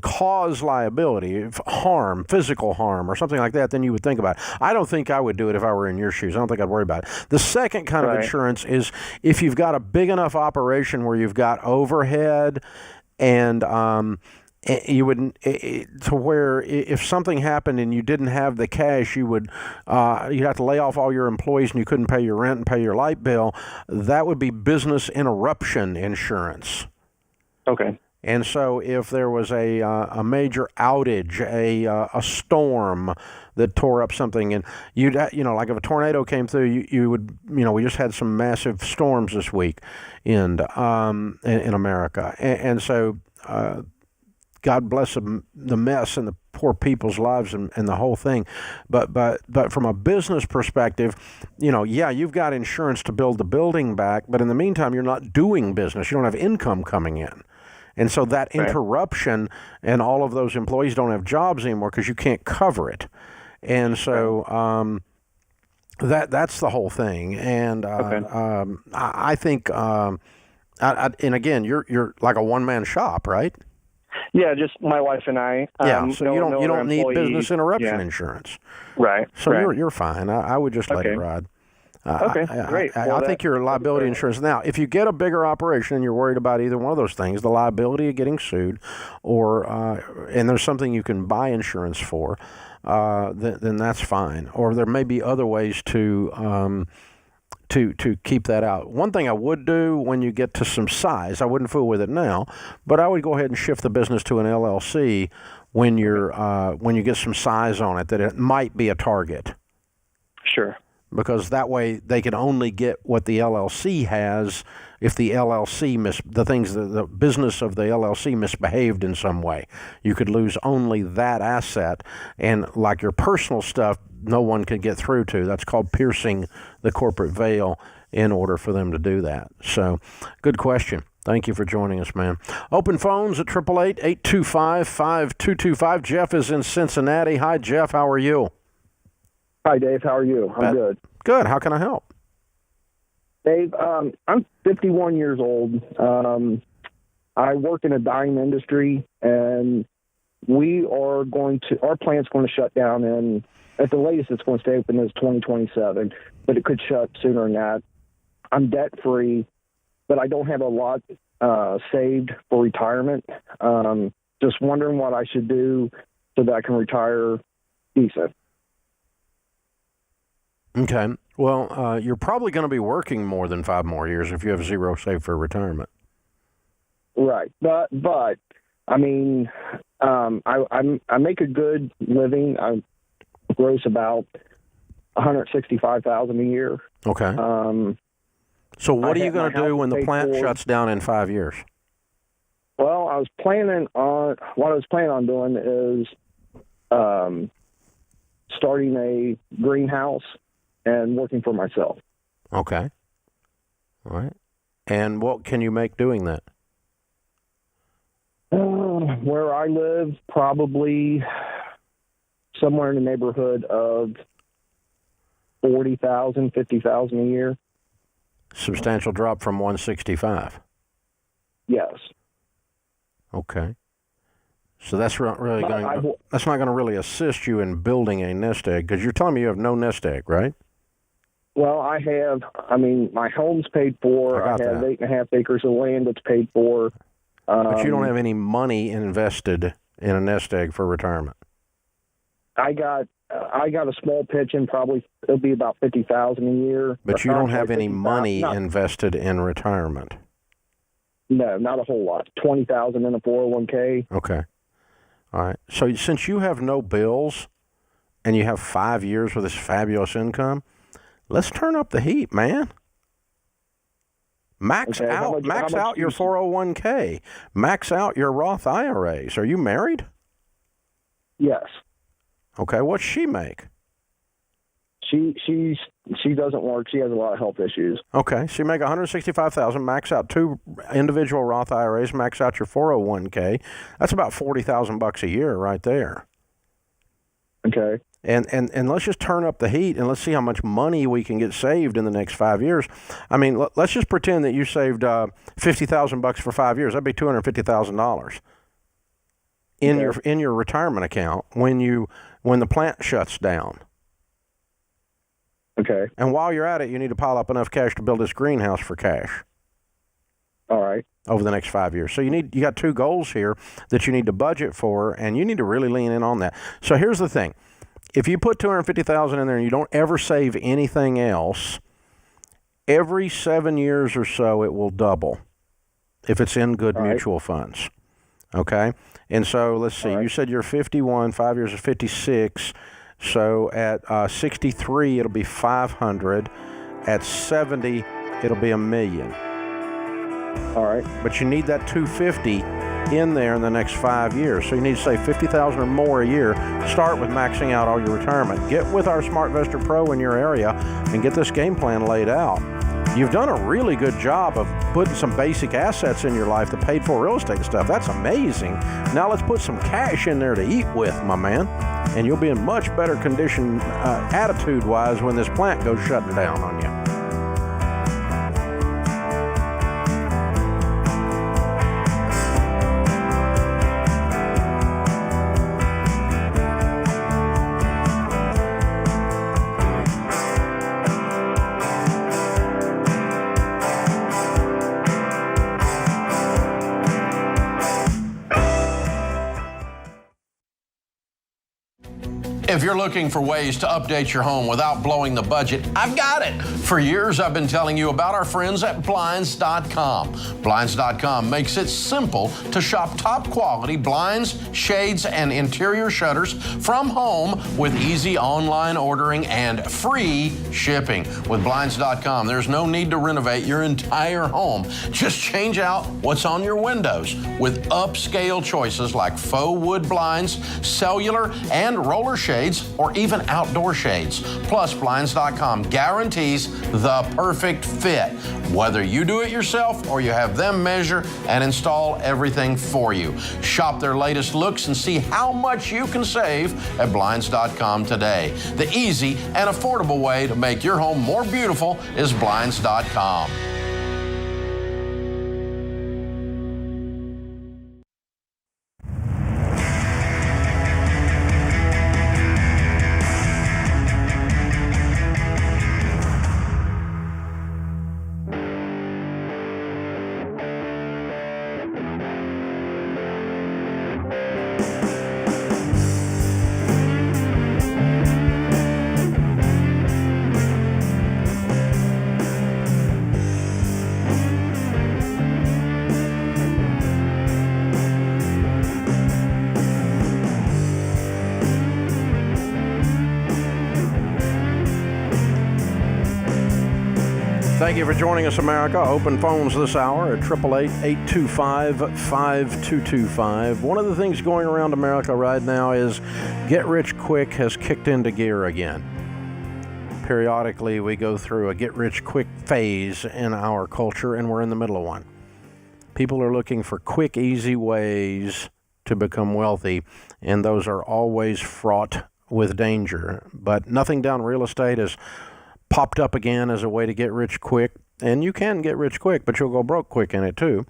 cause liability, harm, physical harm, or something like that, then you would think about it. I don't think I would do it if I were in your shoes. I don't think I'd worry about it. The second kind of insurance is if you've got a big enough operation where you've got overhead and you would to where if something happened and you didn't have the cash, you'd have to lay off all your employees and you couldn't pay your rent and pay your light bill. That would be business interruption insurance. Okay. And so if there was a major outage, a storm that tore up something, and like if a tornado came through, you would, we just had some massive storms this week in America. And so God bless them, the mess and the poor people's lives and the whole thing. But from a business perspective, you've got insurance to build the building back, but in the meantime, you're not doing business. You don't have income coming in. And so that interruption and all of those employees don't have jobs anymore because you can't cover it. And so that's the whole thing. And I think, and again, you're like a one-man shop, right? Yeah, just my wife and I. So you don't need business interruption insurance. Right. So you're fine. I would just let it ride. Great. I think your liability insurance. Now, if you get a bigger operation and you're worried about either one of those things, the liability of getting sued, or and there's something you can buy insurance for, then that's fine. Or there may be other ways to keep that out. One thing I would do when you get to some size, I wouldn't fool with it now, but I would go ahead and shift the business to an LLC when you get some size on it, that it might be a target. Sure. Because that way they can only get what the LLC has if the LLC the business of the LLC misbehaved in some way. You could lose only that asset, and like your personal stuff, no one could get through to. That's called piercing the corporate veil in order for them to do that. So, good question. Thank you for joining us, man. Open phones at 888-825-5225. Jeff is in Cincinnati. Hi, Jeff. How are you? Hi, Dave. How are you? I'm good. Good. How can I help? Dave, I'm 51 years old. I work in a dyeing industry, and our plant's going to shut down, and at the latest it's going to stay open as 2027, but it could shut sooner than that. I'm debt-free, but I don't have a lot saved for retirement. Just wondering what I should do so that I can retire decent. Okay. Well, you're probably going to be working more than 5 more years if you have zero saved for retirement. Right. But I mean, I make a good living. I gross about $165,000 a year. Okay. So what are you going to do when the plant shuts down in 5 years? Well, what I was planning on doing is starting a greenhouse and working for myself. Okay. All right. And what can you make doing that? Where I live, probably somewhere in the neighborhood of $40,000, $50,000 a year. Substantial drop from 165. Yes. Okay. So that's not going to really assist you in building a nest egg, because you're telling me you have no nest egg, right? Well, my home's paid for. I have 8.5 acres of land that's paid for. But you don't have any money invested in a nest egg for retirement. I got a small pitch, probably it'll be about $50,000 a year. But you don't have any money invested in retirement. No, not a whole lot. $20,000 in a 401k. Okay. All right. So since you have no bills and you have 5 years with this fabulous income, let's turn up the heat, man. Max out your 401k. Max out your Roth IRAs. Are you married? Yes. Okay. What's she make? She doesn't work. She has a lot of health issues. Okay. So you make $165,000. Max out 2 individual Roth IRAs. Max out your 401k. That's about $40,000 a year right there. Okay. And let's just turn up the heat and let's see how much money we can get saved in the next 5 years. I mean, let's just pretend that you saved $50,000 for 5 years. That'd be $250,000 in your retirement account when the plant shuts down. Okay. And while you're at it, you need to pile up enough cash to build this greenhouse for cash. All right. Over the next 5 years. So you got 2 goals here that you need to budget for, and you need to really lean in on that. So here's the thing. If you put $250,000 in there and you don't ever save anything else, every 7 years or so it will double if it's in good mutual funds. Okay? And so let's see. You said you're 51, 5 years is 56. So at 63 it'll be 500. At 70 it'll be $1 million. All right. But you need that 250 in there in the next 5 years. So you need to save $50,000 or more a year. Start with maxing out all your retirement. Get with our SmartVestor Pro in your area and get this game plan laid out. You've done a really good job of putting some basic assets in your life that paid for real estate stuff. That's amazing. Now let's put some cash in there to eat with, my man. And you'll be in much better condition attitude-wise when this plant goes shutting down on you. If you're looking for ways to update your home without blowing the budget, I've got it. For years, I've been telling you about our friends at Blinds.com. Blinds.com makes it simple to shop top quality blinds, shades, and interior shutters from home with easy online ordering and free shipping. With Blinds.com, there's no need to renovate your entire home. Just change out what's on your windows with upscale choices like faux wood blinds, cellular, and roller shades, or even outdoor shades. Plus, Blinds.com guarantees the perfect fit, whether you do it yourself or you have them measure and install everything for you. Shop their latest looks and see how much you can save at Blinds.com today. The easy and affordable way to make your home more beautiful is Blinds.com. Thank you for joining us, America. Open phones this hour at 888-825-5225. One of the things going around America right now is Get Rich Quick has kicked into gear again. Periodically, we go through a Get Rich Quick phase in our culture, and we're in the middle of one. People are looking for quick, easy ways to become wealthy, and those are always fraught with danger. But nothing down real estate is popped up again as a way to get rich quick, and you can get rich quick, but you'll go broke quick in it too.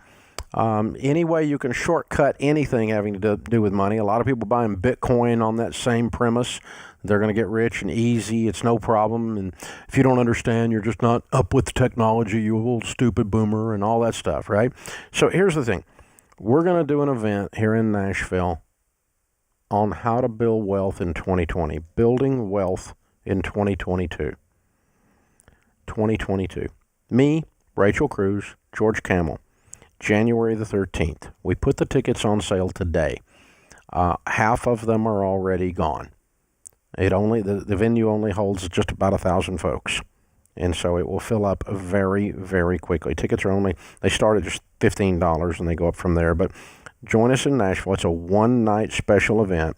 Any way you can shortcut anything having to do with money. A lot of people buying Bitcoin on that same premise. They're going to get rich and easy. It's no problem. And if you don't understand, you're just not up with the technology, you old stupid boomer, and all that stuff, right? So here's the thing. We're going to do an event here in Nashville on how to build wealth in 2020. Building wealth in 2022. 2022. Me, Rachel Cruz, George Camel, January the 13th. We put the tickets on sale today. Half of them are already gone. The venue only holds just about 1,000 folks, and so it will fill up very, very quickly. Tickets are they start at just $15 and they go up from there. But join us in Nashville. It's a one-night special event,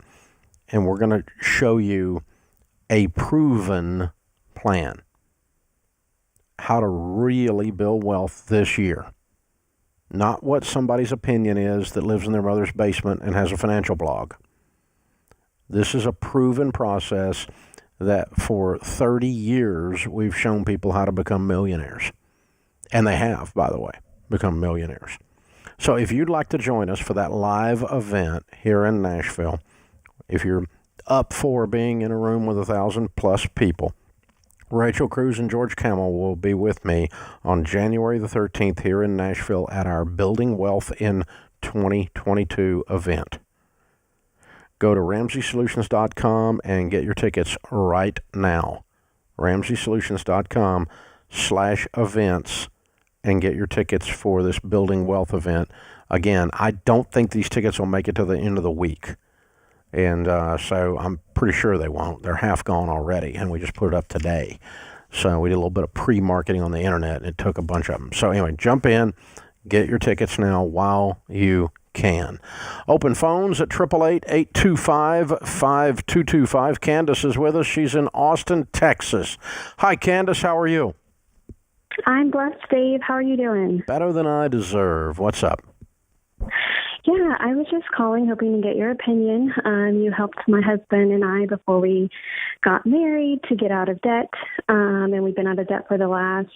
and we're going to show you a proven plan. How to really build wealth this year. Not what somebody's opinion is that lives in their mother's basement and has a financial blog. This is a proven process that for 30 years we've shown people how to become millionaires. And they have, by the way, become millionaires. So if you'd like to join us for that live event here in Nashville, if you're up for being in a room with 1,000 plus people, Rachel Cruz and George Camel will be with me on January the 13th here in Nashville at our Building Wealth in 2022 event. Go to RamseySolutions.com and get your tickets right now. RamseySolutions.com/events and get your tickets for this Building Wealth event. Again, I don't think these tickets will make it to the end of the week. And so I'm pretty sure they won't. They're half gone already, and we just put it up today. So we did a little bit of pre-marketing on the internet, and it took a bunch of them. So anyway, jump in, get your tickets now while you can. Open phones at 888-825-5225. Candace is with us. She's in Austin, Texas. Hi, Candace. How are you? I'm blessed, Dave. How are you doing? Better than I deserve. What's up? Yeah, I was just calling, hoping to get your opinion. You helped my husband and I before we got married to get out of debt, and we've been out of debt for the last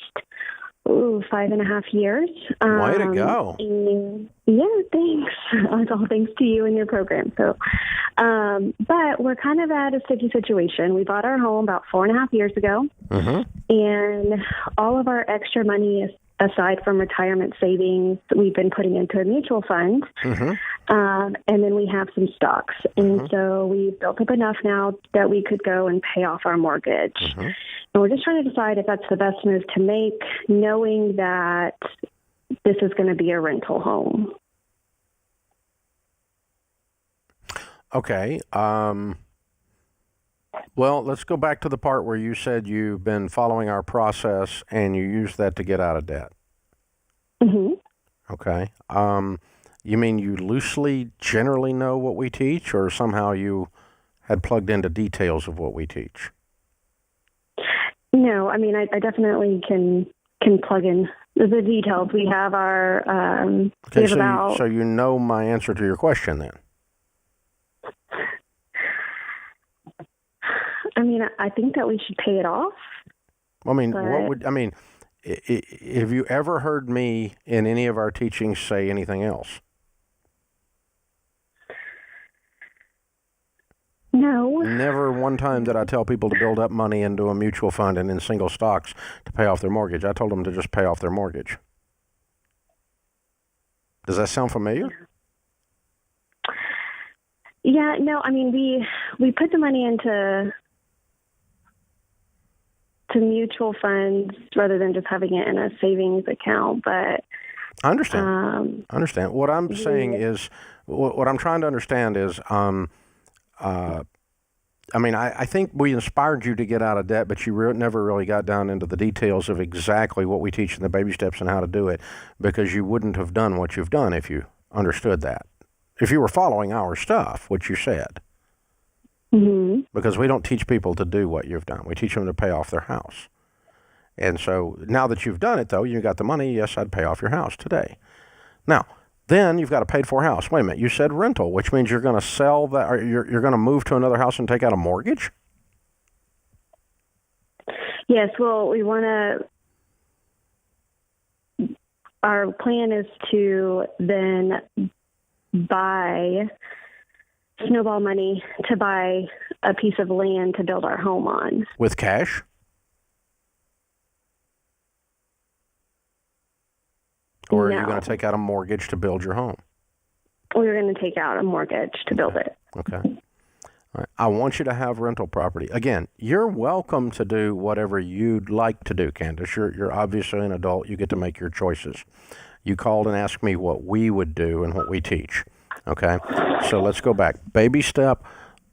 5.5 years. Way to go. Yeah, thanks. It's all thanks to you and your program. So, but we're kind of at a sticky situation. We bought our home about 4.5 years ago, and all of our extra money is aside from retirement savings, we've been putting into a mutual fund, and then we have some stocks. And so we've built up enough now that we could go and pay off our mortgage. And we're just trying to decide if that's the best move to make, knowing that this is going to be a rental home. Okay. Well, let's go back to the part where you said you've been following our process and you used that to get out of debt. Okay. You mean you loosely generally know what we teach, or somehow you had plugged into details of what we teach? No, I mean, I definitely can plug in the details. We have our, okay, so you know my answer to your question then? I mean, I think that we should pay it off. I mean, have you ever heard me in any of our teachings say anything else? No. Never one time did I tell people to build up money into a mutual fund and in single stocks to pay off their mortgage. I told them to just pay off their mortgage. Does that sound familiar? Yeah, no, I mean, we put the money into mutual funds rather than just having it in a savings account, but I understand. I understand. What I'm saying is, what I'm trying to understand is, I think we inspired you to get out of debt, but you never really got down into the details of exactly what we teach in the baby steps and how to do it, because you wouldn't have done what you've done if you understood that. If you were following our stuff, which you said. Because we don't teach people to do what you've done. We teach them to pay off their house. And so now that you've done it, though, you got the money, yes, I'd pay off your house today. Now, then you've got a paid-for house. Wait a minute, you said rental, which means you're going to sell that, or you're going to move to another house and take out a mortgage? Yes, well, we want to, our plan is to then snowball money to buy a piece of land to build our home on. With cash? Or are you going to take out a mortgage to build your home? We're going to take out a mortgage to build it. Okay. All right. I want you to have rental property. Again, you're welcome to do whatever you'd like to do, Candace. You're obviously an adult. You get to make your choices. You called and asked me what we would do and what we teach. Okay? So let's go back. Baby step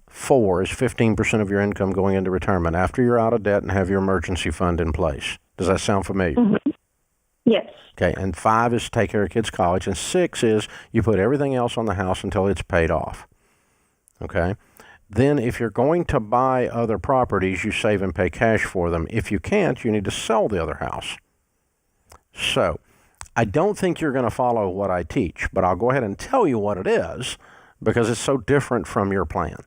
4 is 15% of your income going into retirement after you're out of debt and have your emergency fund in place. Does that sound familiar? Yes. Okay, and 5 is take care of kids' college, and 6 is you put everything else on the house until it's paid off. Okay? Then if you're going to buy other properties, you save and pay cash for them. If you can't, you need to sell the other house. So, I don't think you're going to follow what I teach, but I'll go ahead and tell you what it is because it's so different from your plan.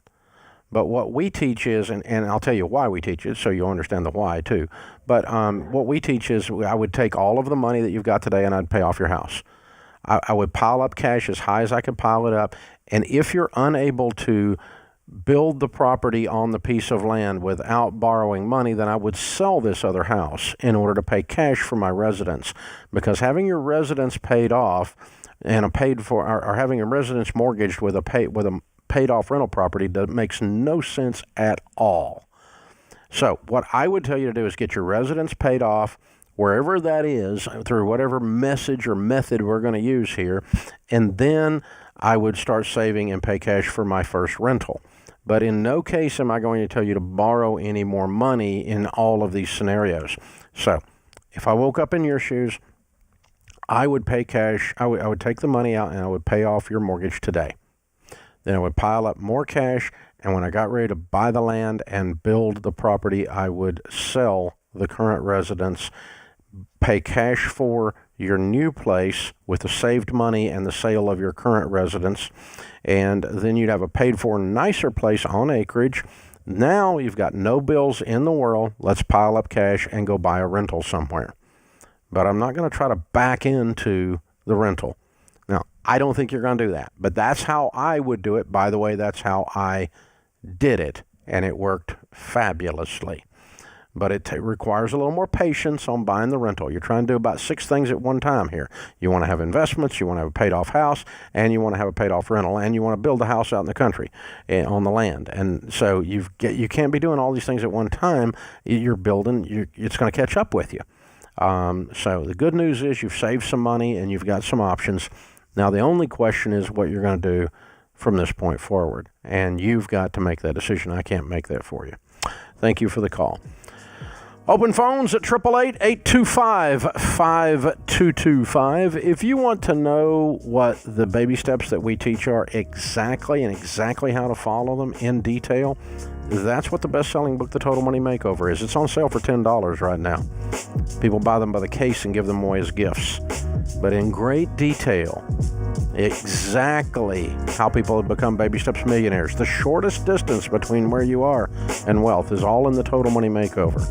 But what we teach is, and I'll tell you why we teach it so you'll understand the why too, but what we teach is I would take all of the money that you've got today and I'd pay off your house. I would pile up cash as high as I could pile it up, and if you're unable to build the property on the piece of land without borrowing money, then I would sell this other house in order to pay cash for my residence. Because having your residence paid off and or having a residence mortgaged with a paid off rental property makes no sense at all. So what I would tell you to do is get your residence paid off wherever that is through whatever message or method we're going to use here, and then I would start saving and pay cash for my first rental. But in no case am I going to tell you to borrow any more money in all of these scenarios. So if I woke up in your shoes, I would pay cash. I would take the money out and I would pay off your mortgage today. Then I would pile up more cash, and when I got ready to buy the land and build the property, I would sell the current residence, pay cash for your new place with the saved money and the sale of your current residence, and then you'd have a paid-for, nicer place on acreage. Now you've got no bills in the world. Let's pile up cash and go buy a rental somewhere. But I'm not going to try to back into the rental. Now, I don't think you're going to do that, but that's how I would do it. By the way, that's how I did it, and it worked fabulously. But it requires a little more patience on buying the rental. You're trying to do about 6 things at one time here. You want to have investments, you want to have a paid-off house, and you want to have a paid-off rental, and you want to build a house out in the country on the land. And so you can't be doing all these things at one time. You're building, it's going to catch up with you. So the good news is you've saved some money and you've got some options. Now the only question is what you're going to do from this point forward. And you've got to make that decision. I can't make that for you. Thank you for the call. Open phones at 888-825-5225. If you want to know what the baby steps that we teach are exactly and exactly how to follow them in detail, that's what the best-selling book, The Total Money Makeover, is. It's on sale for $10 right now. People buy them by the case and give them away as gifts. But in great detail, exactly how people have become baby steps millionaires. The shortest distance between where you are and wealth is all in The Total Money Makeover.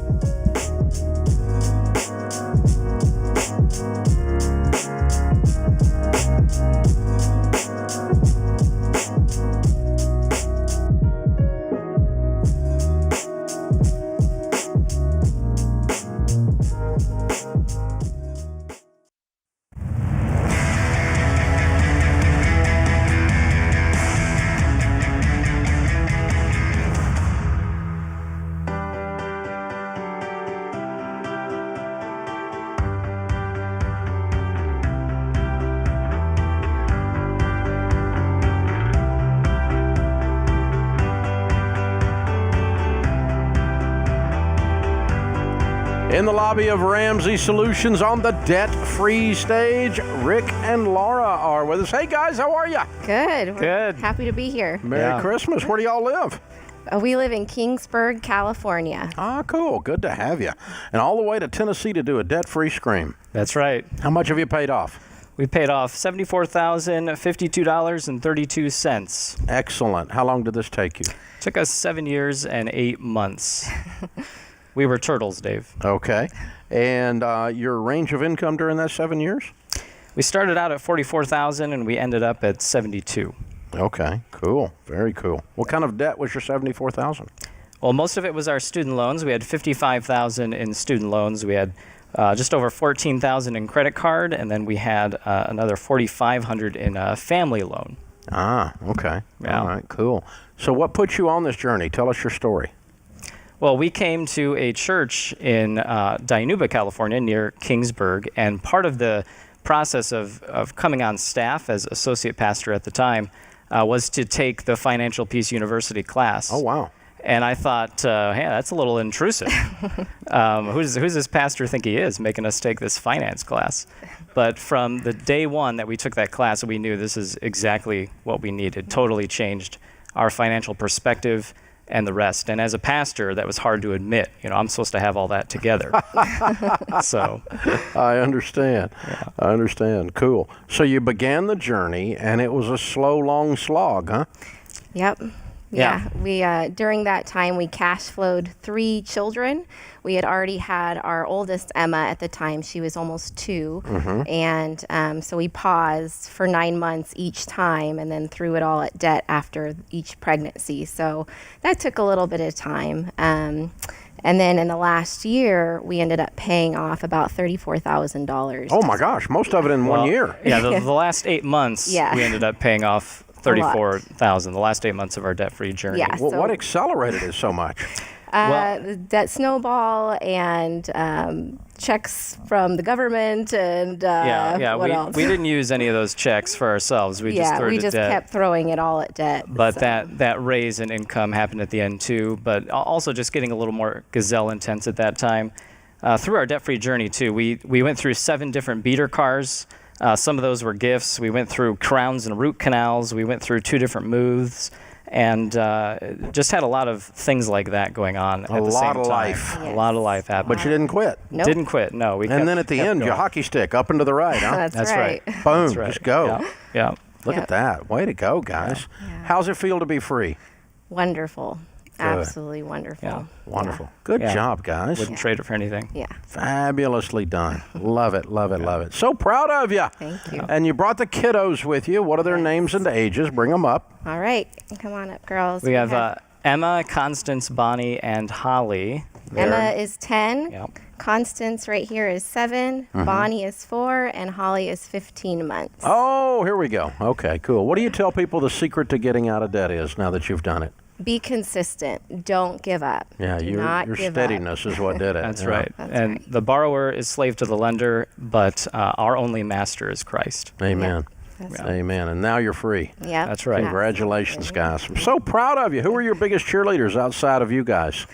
In the lobby of Ramsey Solutions on the debt-free stage, Rick and Laura are with us. Hey, guys, how are you? Good. Good. We're happy to be here. Merry Christmas. Where do y'all live? We live in Kingsburg, California. Ah, cool. Good to have you. And all the way to Tennessee to do a debt-free scream. That's right. How much have you paid off? We paid off $74,052.32. Excellent. How long did this take you? Took us 7 years and 8 months. We were turtles, Dave. Okay. And your range of income during that 7 years? We started out at $44,000 and we ended up at $72,000. Okay, cool. Very cool. What kind of debt was your $74,000? Well, most of it was our student loans. We had $55,000 in student loans. We had just over $14,000 in credit card, and then we had another $4,500 in a family loan. Ah, okay. Yeah. All right, cool. So what put you on this journey? Tell us your story. Well, we came to a church in Dinuba, California, near Kingsburg, and part of the process of coming on staff as associate pastor at the time was to take the Financial Peace University class. Oh, wow. And I thought, hey, that's a little intrusive. Who's this pastor think he is, making us take this finance class? But from the day one that we took that class, we knew this is exactly what we needed. Totally changed our financial perspective and the rest. And as a pastor, that was hard to admit. You know, I'm supposed to have all that together. So I understand. Yeah. I understand. Cool. So you began the journey, and it was a slow, long slog, huh? Yep. Yeah. We during that time we cash flowed 3 children. We had already had our oldest Emma at the time. She was almost 2, and so we paused for 9 months each time, and then threw it all at debt after each pregnancy. So that took a little bit of time. And then in the last year, we ended up paying off about $34,000. Oh my gosh! Most of it in 1 year. Yeah, the last 8 months, Yeah. we ended up paying off $34,000. The last 8 months of our debt-free journey. Yeah, Well, so- what accelerated it so much? That snowball and checks from the government and what else? We didn't use any of those checks for ourselves. We just threw it at debt. Kept throwing it all at debt. But that raise in income happened at the end too. But also just getting a little more gazelle intense at that time. through our debt-free journey too. We went through 7 different beater cars. Some of those were gifts. We went through crowns and root canals. We went through 2 different moves, and just had a lot of things like that going on at the same time. A lot of life happening. But you didn't quit. Nope. Didn't quit. No. And then at the end, your hockey stick up and to the right, huh? That's right. Boom. That's right. Just go. Yeah. Look at that. Way to go, guys. Yeah. How's it feel to be free? Wonderful. Good. Absolutely wonderful. Yeah. Wonderful. Good job, guys. Wouldn't trade it for anything. Yeah. Fabulously done. Love it, love it, love it. So proud of you. Thank you. And you brought the kiddos with you. What are their names and ages? Bring them up. All right. Come on up, girls. We have Emma, Constance, Bonnie, and Holly. Emma is 10. Yep. Constance right here is 7. Mhm. Bonnie is 4. And Holly is 15 months. Oh, here we go. Okay, cool. What do you tell people the secret to getting out of debt is now that you've done it? Be consistent. Don't give up. Yeah, Do your not give steadiness is what did it. That's Yeah. right. And the borrower is slave to the lender, but our only master is Christ. Amen. That's Amen. And now you're free. Yeah. That's right. Congratulations, guys. I'm so proud of you. Who are your biggest cheerleaders outside of you guys?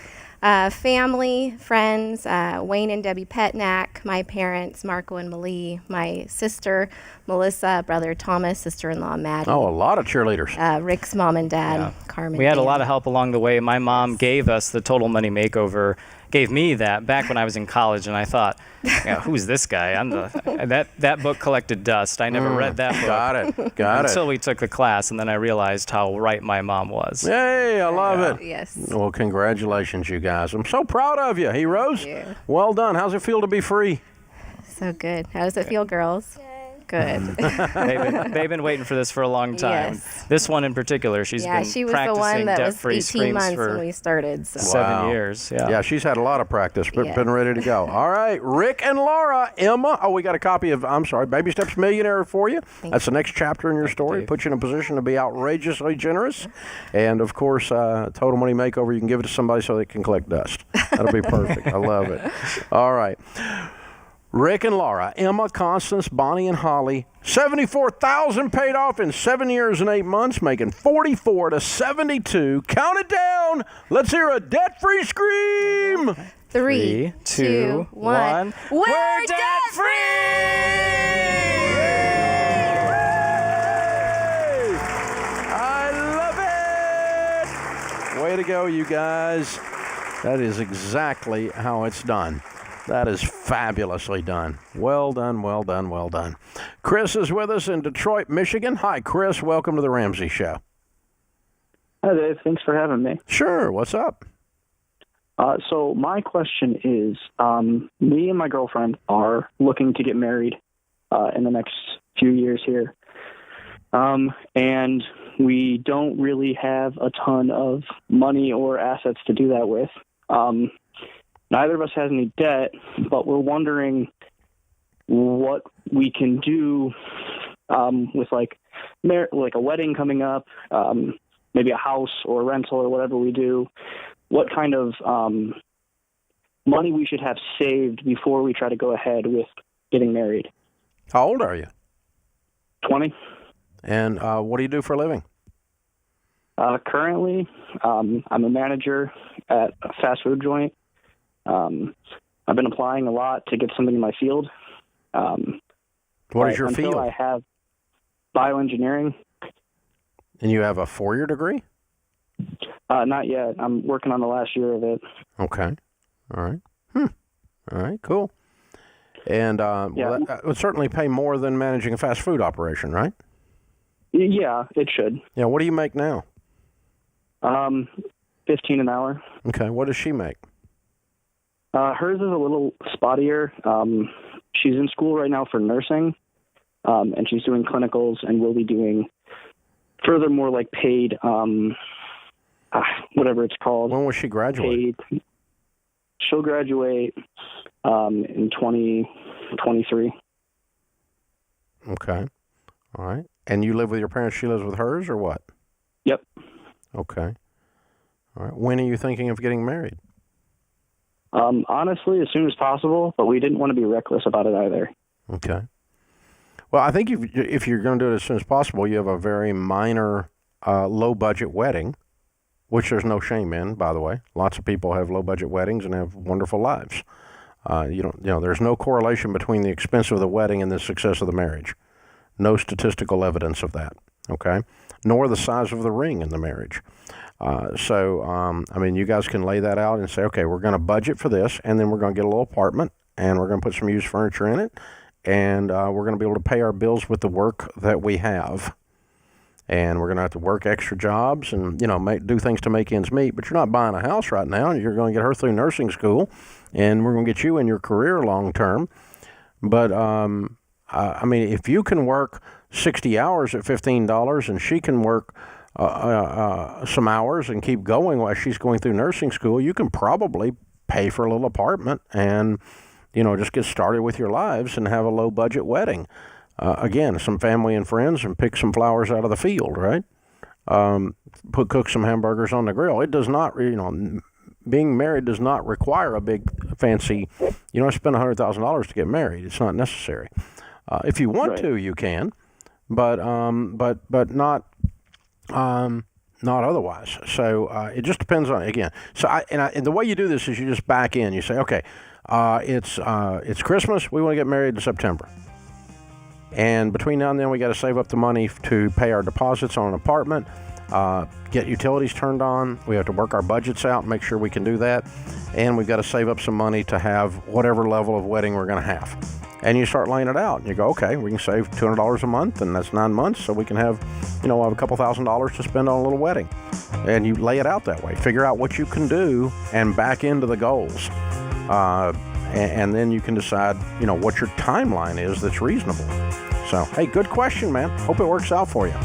Family, friends, Wayne and Debbie Petnack, my parents, Marco and Malie, my sister, Melissa, brother Thomas, sister-in-law Maddie. Oh, a lot of cheerleaders. Rick's mom and dad, Carmen. We had a Dan. lot of help along the way. My mom gave us the Total Money Makeover, gave me that back when I was in college, and I thought, who's this guy? That book collected dust. I never read that book. Got it. Got it. Until we took the class, and then I realized how right my mom was. Yay, I love it. Yes. Well, congratulations, you guys. I'm so proud of you, heroes. Well done. How's it feel to be free? So good. How does it feel, girls? Good. They've been waiting for this for a long time. Yes. This one in particular, she's been she was the practicing one that was debt-free 18 screams months for when we started. So. 7 years. Yeah. Yeah, she's had a lot of practice, but Yeah. been ready to go. All right, Rick and Laura, Emma. Oh, we got a copy of, Baby Steps Millionaire for you. That's the next chapter in your story. Put you in a position to be outrageously generous. And, of course, Total Money Makeover, you can give it to somebody so they can collect dust. That'll be perfect. I love it. All right. Rick and Laura, Emma, Constance, Bonnie, and Holly, $74,000 paid off in 7 years and 8 months, making 44 to 72. Count it down. Let's hear a debt-free scream. 3, 2, 1. We're I love it. Way to go, you guys. That is exactly how it's done. That is fabulously done. Well done, well done, well done. Chris is with us in Detroit, Michigan. Hi, Chris. Welcome to the Ramsey Show. Hi, Dave. Thanks for having me. Sure. What's up? So my question is, me and my girlfriend are looking to get married in the next few years here. And we don't really have a ton of money or assets to do that with. Neither of us has any debt, but we're wondering what we can do with like a wedding coming up, maybe a house or a rental or whatever we do. What kind of money we should have saved before we try to go ahead with getting married. How old are you? 20. And what do you do for a living? Currently, I'm a manager at a fast food joint. I've been applying a lot to get something in my field. What is your until field? I have bioengineering. And you have a 4-year degree? Not yet. I'm working on the last year of it. Okay. All right. All right, cool. And well, that would certainly pay more than managing a fast food operation, right? Yeah, it should. Yeah, what do you make now? 15 an hour. Okay, what does she make? Hers is a little spottier. She's in school right now for nursing, and she's doing clinicals, and will be doing furthermore like paid, whatever it's called. When will she graduate? Paid. She'll graduate in 2023. Okay. All right. And you live with your parents, she lives with hers, or what? Yep. Okay. All right. When are you thinking of getting married? Honestly, as soon as possible, but we didn't want to be reckless about it either. Okay. Well, I think if you're going to do it as soon as possible, you have a very minor, low-budget wedding, which there's no shame in, by the way. Lots of people have low-budget weddings and have wonderful lives. There's no correlation between the expense of the wedding and the success of the marriage. No statistical evidence of that, okay? Nor the size of the ring in the marriage. You guys can lay that out and say, okay, we're going to budget for this, and then we're going to get a little apartment, and we're going to put some used furniture in it, and we're going to be able to pay our bills with the work that we have. And we're going to have to work extra jobs and, do things to make ends meet. But you're not buying a house right now. You're going to get her through nursing school, and we're going to get you in your career long term. But, if you can work 60 hours at $15 and she can work some hours and keep going while she's going through nursing school, you can probably pay for a little apartment and, just get started with your lives and have a low-budget wedding. Again, some family and friends, and pick some flowers out of the field, right? Cook some hamburgers on the grill. It does not, being married does not require a big fancy, spend $100,000 to get married. It's not necessary. If you want to, you can, but not otherwise. So it just depends on, again. So and the way you do this is you just back in. You say, okay, it's Christmas. We want to get married in September. And between now and then, we got to save up the money to pay our deposits on an apartment, get utilities turned on. We have to work our budgets out and make sure we can do that. And we've got to save up some money to have whatever level of wedding we're going to have. And you start laying it out. And you go, okay, we can save $200 a month, and that's 9 months. So we can have, have a couple $1,000s to spend on a little wedding. And you lay it out that way. Figure out what you can do and back into the goals. And then you can decide, what your timeline is that's reasonable. So, hey, good question, man. Hope it works out for you.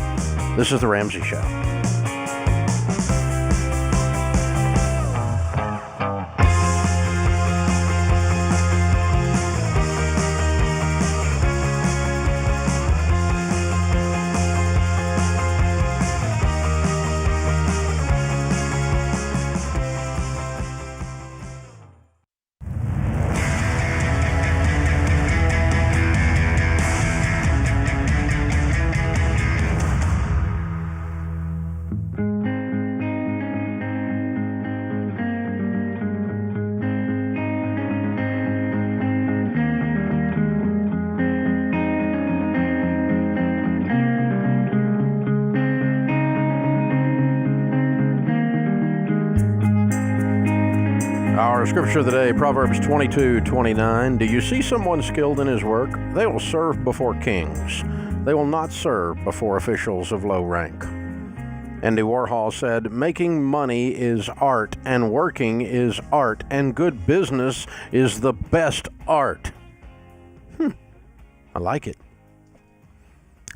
This is The Ramsey Show. Our scripture of the day, Proverbs 22:29. Do you see someone skilled in his work? They will serve before kings. They will not serve before officials of low rank. Andy Warhol said, making money is art, and working is art, and good business is the best art. I like it.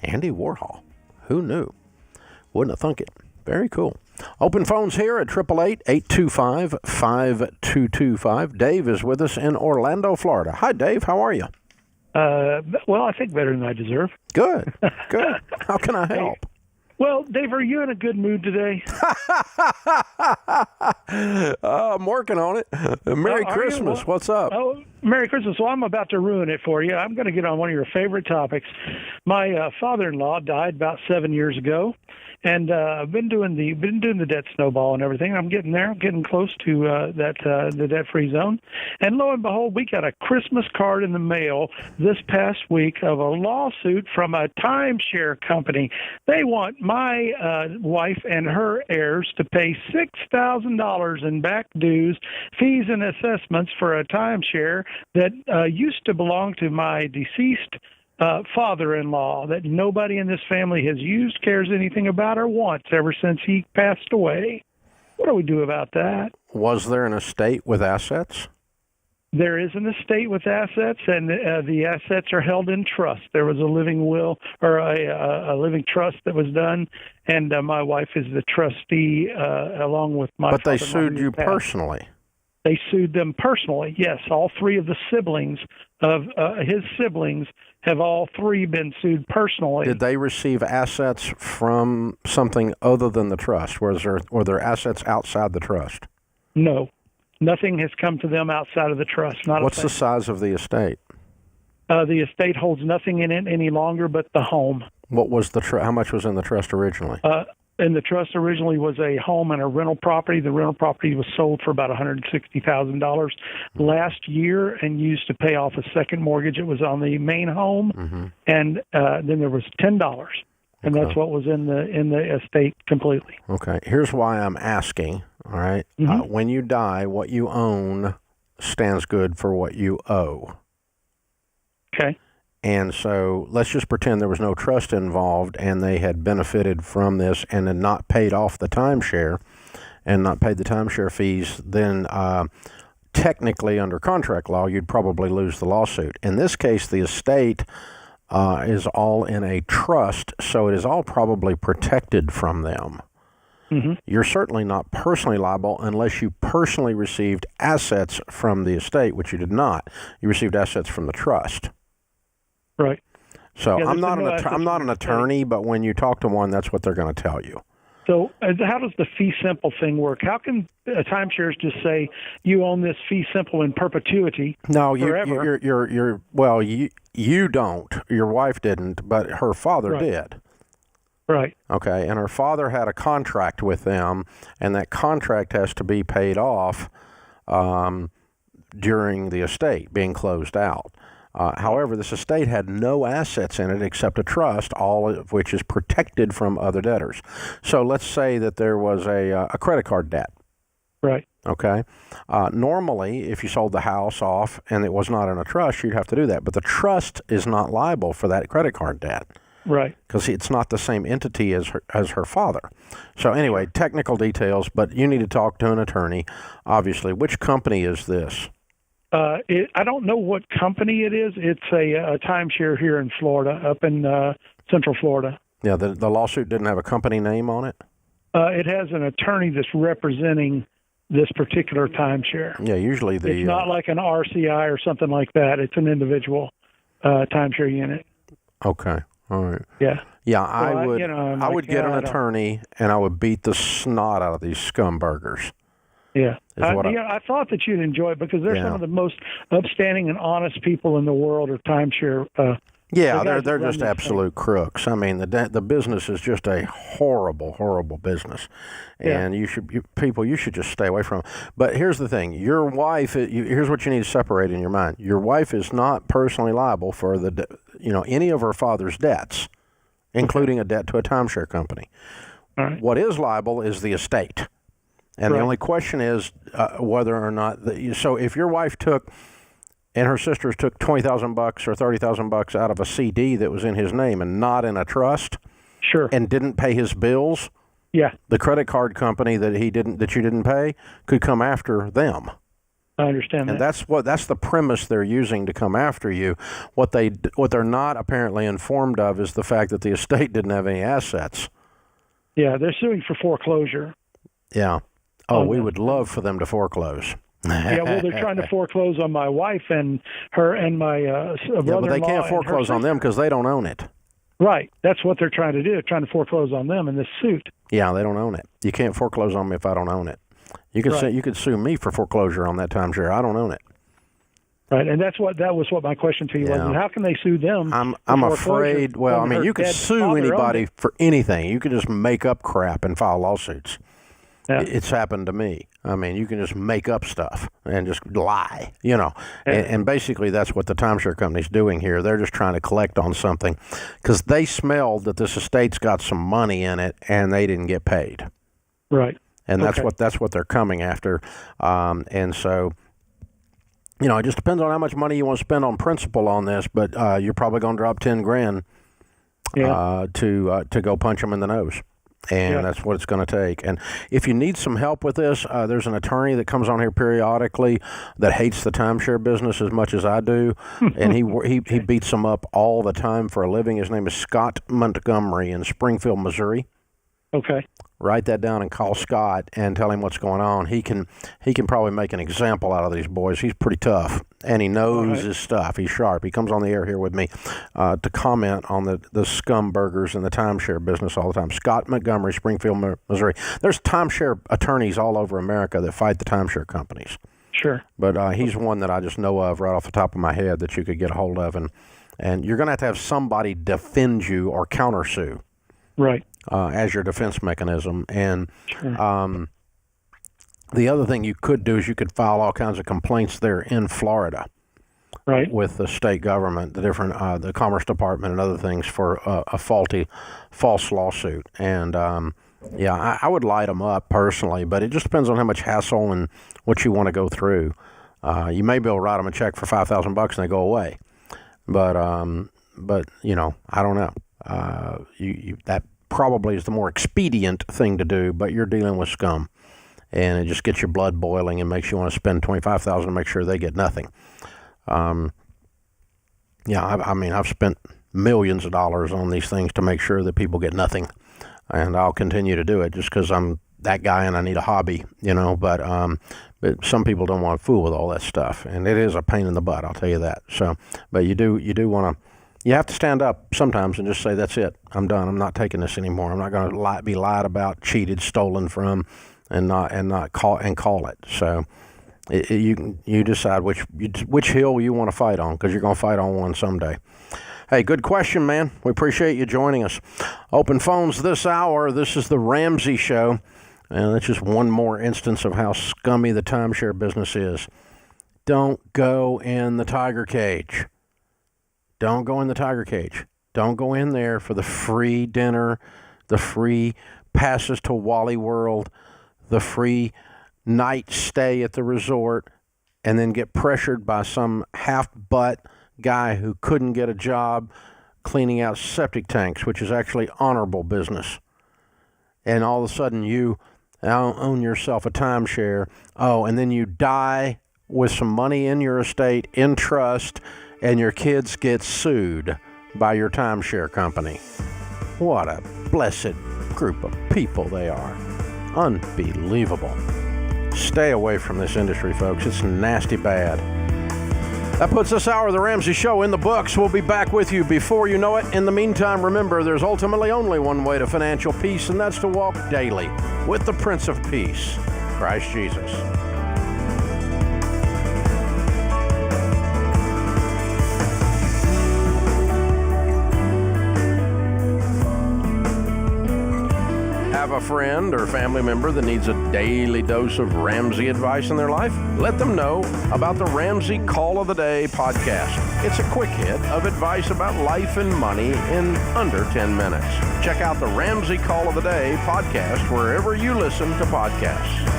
Andy Warhol. Who knew? Wouldn't have thunk it. Very cool. Open phones here at 888-825-5225. Dave is with us in Orlando, Florida. Hi, Dave. How are you? Well, I think better than I deserve. Good. Good. How can I help? Well, Dave, are you in a good mood today? I'm working on it. Merry Christmas. What's up? Oh, Merry Christmas. Well, I'm about to ruin it for you. I'm going to get on one of your favorite topics. My father-in-law died about 7 years ago. And I've been doing the debt snowball and everything. I'm getting there. I'm getting close to the debt-free zone. And lo and behold, we got a Christmas card in the mail this past week of a lawsuit from a timeshare company. They want my wife and her heirs to pay $6,000 in back dues, fees, and assessments for a timeshare that used to belong to my deceased father-in-law that nobody in this family has used, cares anything about, or wants ever since he passed away. What do we do about that? Was there an estate with assets? There is an estate with assets, and the assets are held in trust. There was a living will or a living trust that was done, and my wife is the trustee along with my. But they sued you personally. They sued them personally. Yes, all three of the siblings of his siblings have all three been sued personally. Did they receive assets from something other than the trust? Were there assets outside the trust? No. Nothing has come to them outside of the trust. What's the size of the estate? The estate holds nothing in it any longer but the home. What was how much was in the trust originally? And the trust originally was a home and a rental property. The rental property was sold for about $160,000 last year and used to pay off a second mortgage. It was on the main home, and then there was $10, and that's what was in the estate completely. Okay. Here's why I'm asking. All right. When you die, what you own stands good for what you owe. Okay. And so let's just pretend there was no trust involved and they had benefited from this and had not paid off the timeshare and not paid the timeshare fees, then technically under contract law, you'd probably lose the lawsuit. In this case, the estate is all in a trust, so it is all probably protected from them. You're certainly not personally liable unless you personally received assets from the estate, which you did not. You received assets from the trust. Right. So Yeah, I'm not there's an attorney, but when you talk to one, that's what they're going to tell you. So how does the fee simple thing work? How can timeshares just say you own this fee simple in perpetuity? No, forever? you don't. Your wife didn't, but her father did. Right. Okay, and her father had a contract with them, and that contract has to be paid off during the estate being closed out. However, this estate had no assets in it except a trust, all of which is protected from other debtors. So let's say that there was a credit card debt. Right. Okay. Normally, if you sold the house off and it was not in a trust, you'd have to do that. But the trust is not liable for that credit card debt. Right. Because it's not the same entity as her father. So anyway, technical details, but you need to talk to an attorney, obviously. Which company is this? I don't know what company it is. It's a timeshare here in Florida, up in Central Florida. Yeah, the lawsuit didn't have a company name on it? It has an attorney that's representing this particular timeshare. Yeah, usually It's not like an RCI or something like that. It's an individual timeshare unit. Okay, all right. Yeah. Yeah, So I would get an attorney, and I would beat the snot out of these scumburgers. Yeah. I I thought that you'd enjoy it because they're some of the most upstanding and honest people in the world of timeshare. They're just absolute crooks. I mean, the business is just a horrible, horrible business, and you should just stay away from it. But here's the thing: your wife. Here's what you need to separate in your mind: your wife is not personally liable for any of her father's debts, including a debt to a timeshare company. All right. What is liable is the estate. And the only question is whether or not so if your wife took and her sisters took $20,000 or $30,000 out of a CD that was in his name and not in a trust, and didn't pay his bills, the credit card company that you didn't pay could come after them. I understand and that. that's the premise they're using to come after you. What they're not apparently informed of is the fact that the estate didn't have any assets. Yeah, they're suing for foreclosure. Yeah. Oh, we would love for them to foreclose. Yeah, well, they're trying to foreclose on my wife and her and my brother-in-law. Yeah, but they can't foreclose on them because they don't own it. Right. That's what they're trying to do. They're trying to foreclose on them in this suit. Yeah, they don't own it. You can't foreclose on me if I don't own it. You could sue me for foreclosure on that timeshare. I don't own it. Right, and that was what my question to you was. And how can they sue them? I'm afraid. Well, I mean, you could sue anybody for anything. You could just make up crap and file lawsuits. Yeah. It's happened to me. I mean, you can just make up stuff and just lie, and basically that's what the timeshare company's doing here. They're just trying to collect on something because they smelled that this estate's got some money in it and they didn't get paid. Right. And that's what they're coming after. And so, it just depends on how much money you want to spend on principal on this, but you're probably going to drop $10,000 to go punch them in the nose. And that's what it's going to take. And if you need some help with this, there's an attorney that comes on here periodically that hates the timeshare business as much as I do, and he beats them up all the time for a living. His name is Scott Montgomery in Springfield, Missouri. Okay. Write that down and call Scott and tell him what's going on. He can probably make an example out of these boys. He's pretty tough, and he knows his stuff. He's sharp. He comes on the air here with me to comment on the scumburgers in the timeshare business all the time. Scott Montgomery, Springfield, Missouri. There's timeshare attorneys all over America that fight the timeshare companies. Sure. But he's one that I just know of right off the top of my head that you could get a hold of, and you're going to have somebody defend you or countersue. Right. As your defense mechanism. And Sure. the other thing you could do is you could file all kinds of complaints there in Florida. Right. With the state government, the different, the Commerce Department and other things for a false lawsuit. And I would light them up personally, but it just depends on how much hassle and what you want to go through. You may be able to write them a check for $5,000 and they go away, but you know, I don't know. That probably is the more expedient thing to do, but you're dealing with scum, and it just gets your blood boiling and makes you want to spend $25,000 to make sure they get nothing. I mean, I've spent millions of dollars on these things to make sure that people get nothing, and I'll continue to do it just because I'm that guy and I need a hobby, you know. But some people don't want to fool with all that stuff, and it is a pain in the butt, I'll tell you that. So, but you do want to. You have to stand up sometimes and just say, "That's it. I'm done. I'm not taking this anymore. I'm not going to be lied about, cheated, stolen from, and not call it." So. You decide which hill you want to fight on, because you're going to fight on one someday. Hey, good question, man. We appreciate you joining us. Open phones this hour. This is the Ramsey Show, and that's just one more instance of how scummy the timeshare business is. Don't go in the tiger cage. Don't go in the tiger cage. Don't go in there for the free dinner, the free passes to Wally World, the free night stay at the resort, and then get pressured by some half-butt guy who couldn't get a job cleaning out septic tanks, which is actually honorable business. And all of a sudden you own yourself a timeshare. Oh, and then you die with some money in your estate in trust, and your kids get sued by your timeshare company. What a blessed group of people they are. Unbelievable. Stay away from this industry, folks. It's nasty bad. That puts this hour of the Ramsey Show in the books. We'll be back with you before you know it. In the meantime, remember, there's ultimately only one way to financial peace, and that's to walk daily with the Prince of Peace, Christ Jesus. Have a friend or family member that needs a daily dose of Ramsey advice in their life? Let them know about the Ramsey Call of the Day podcast. It's a quick hit of advice about life and money in under 10 minutes. Check out the Ramsey Call of the Day podcast wherever you listen to podcasts.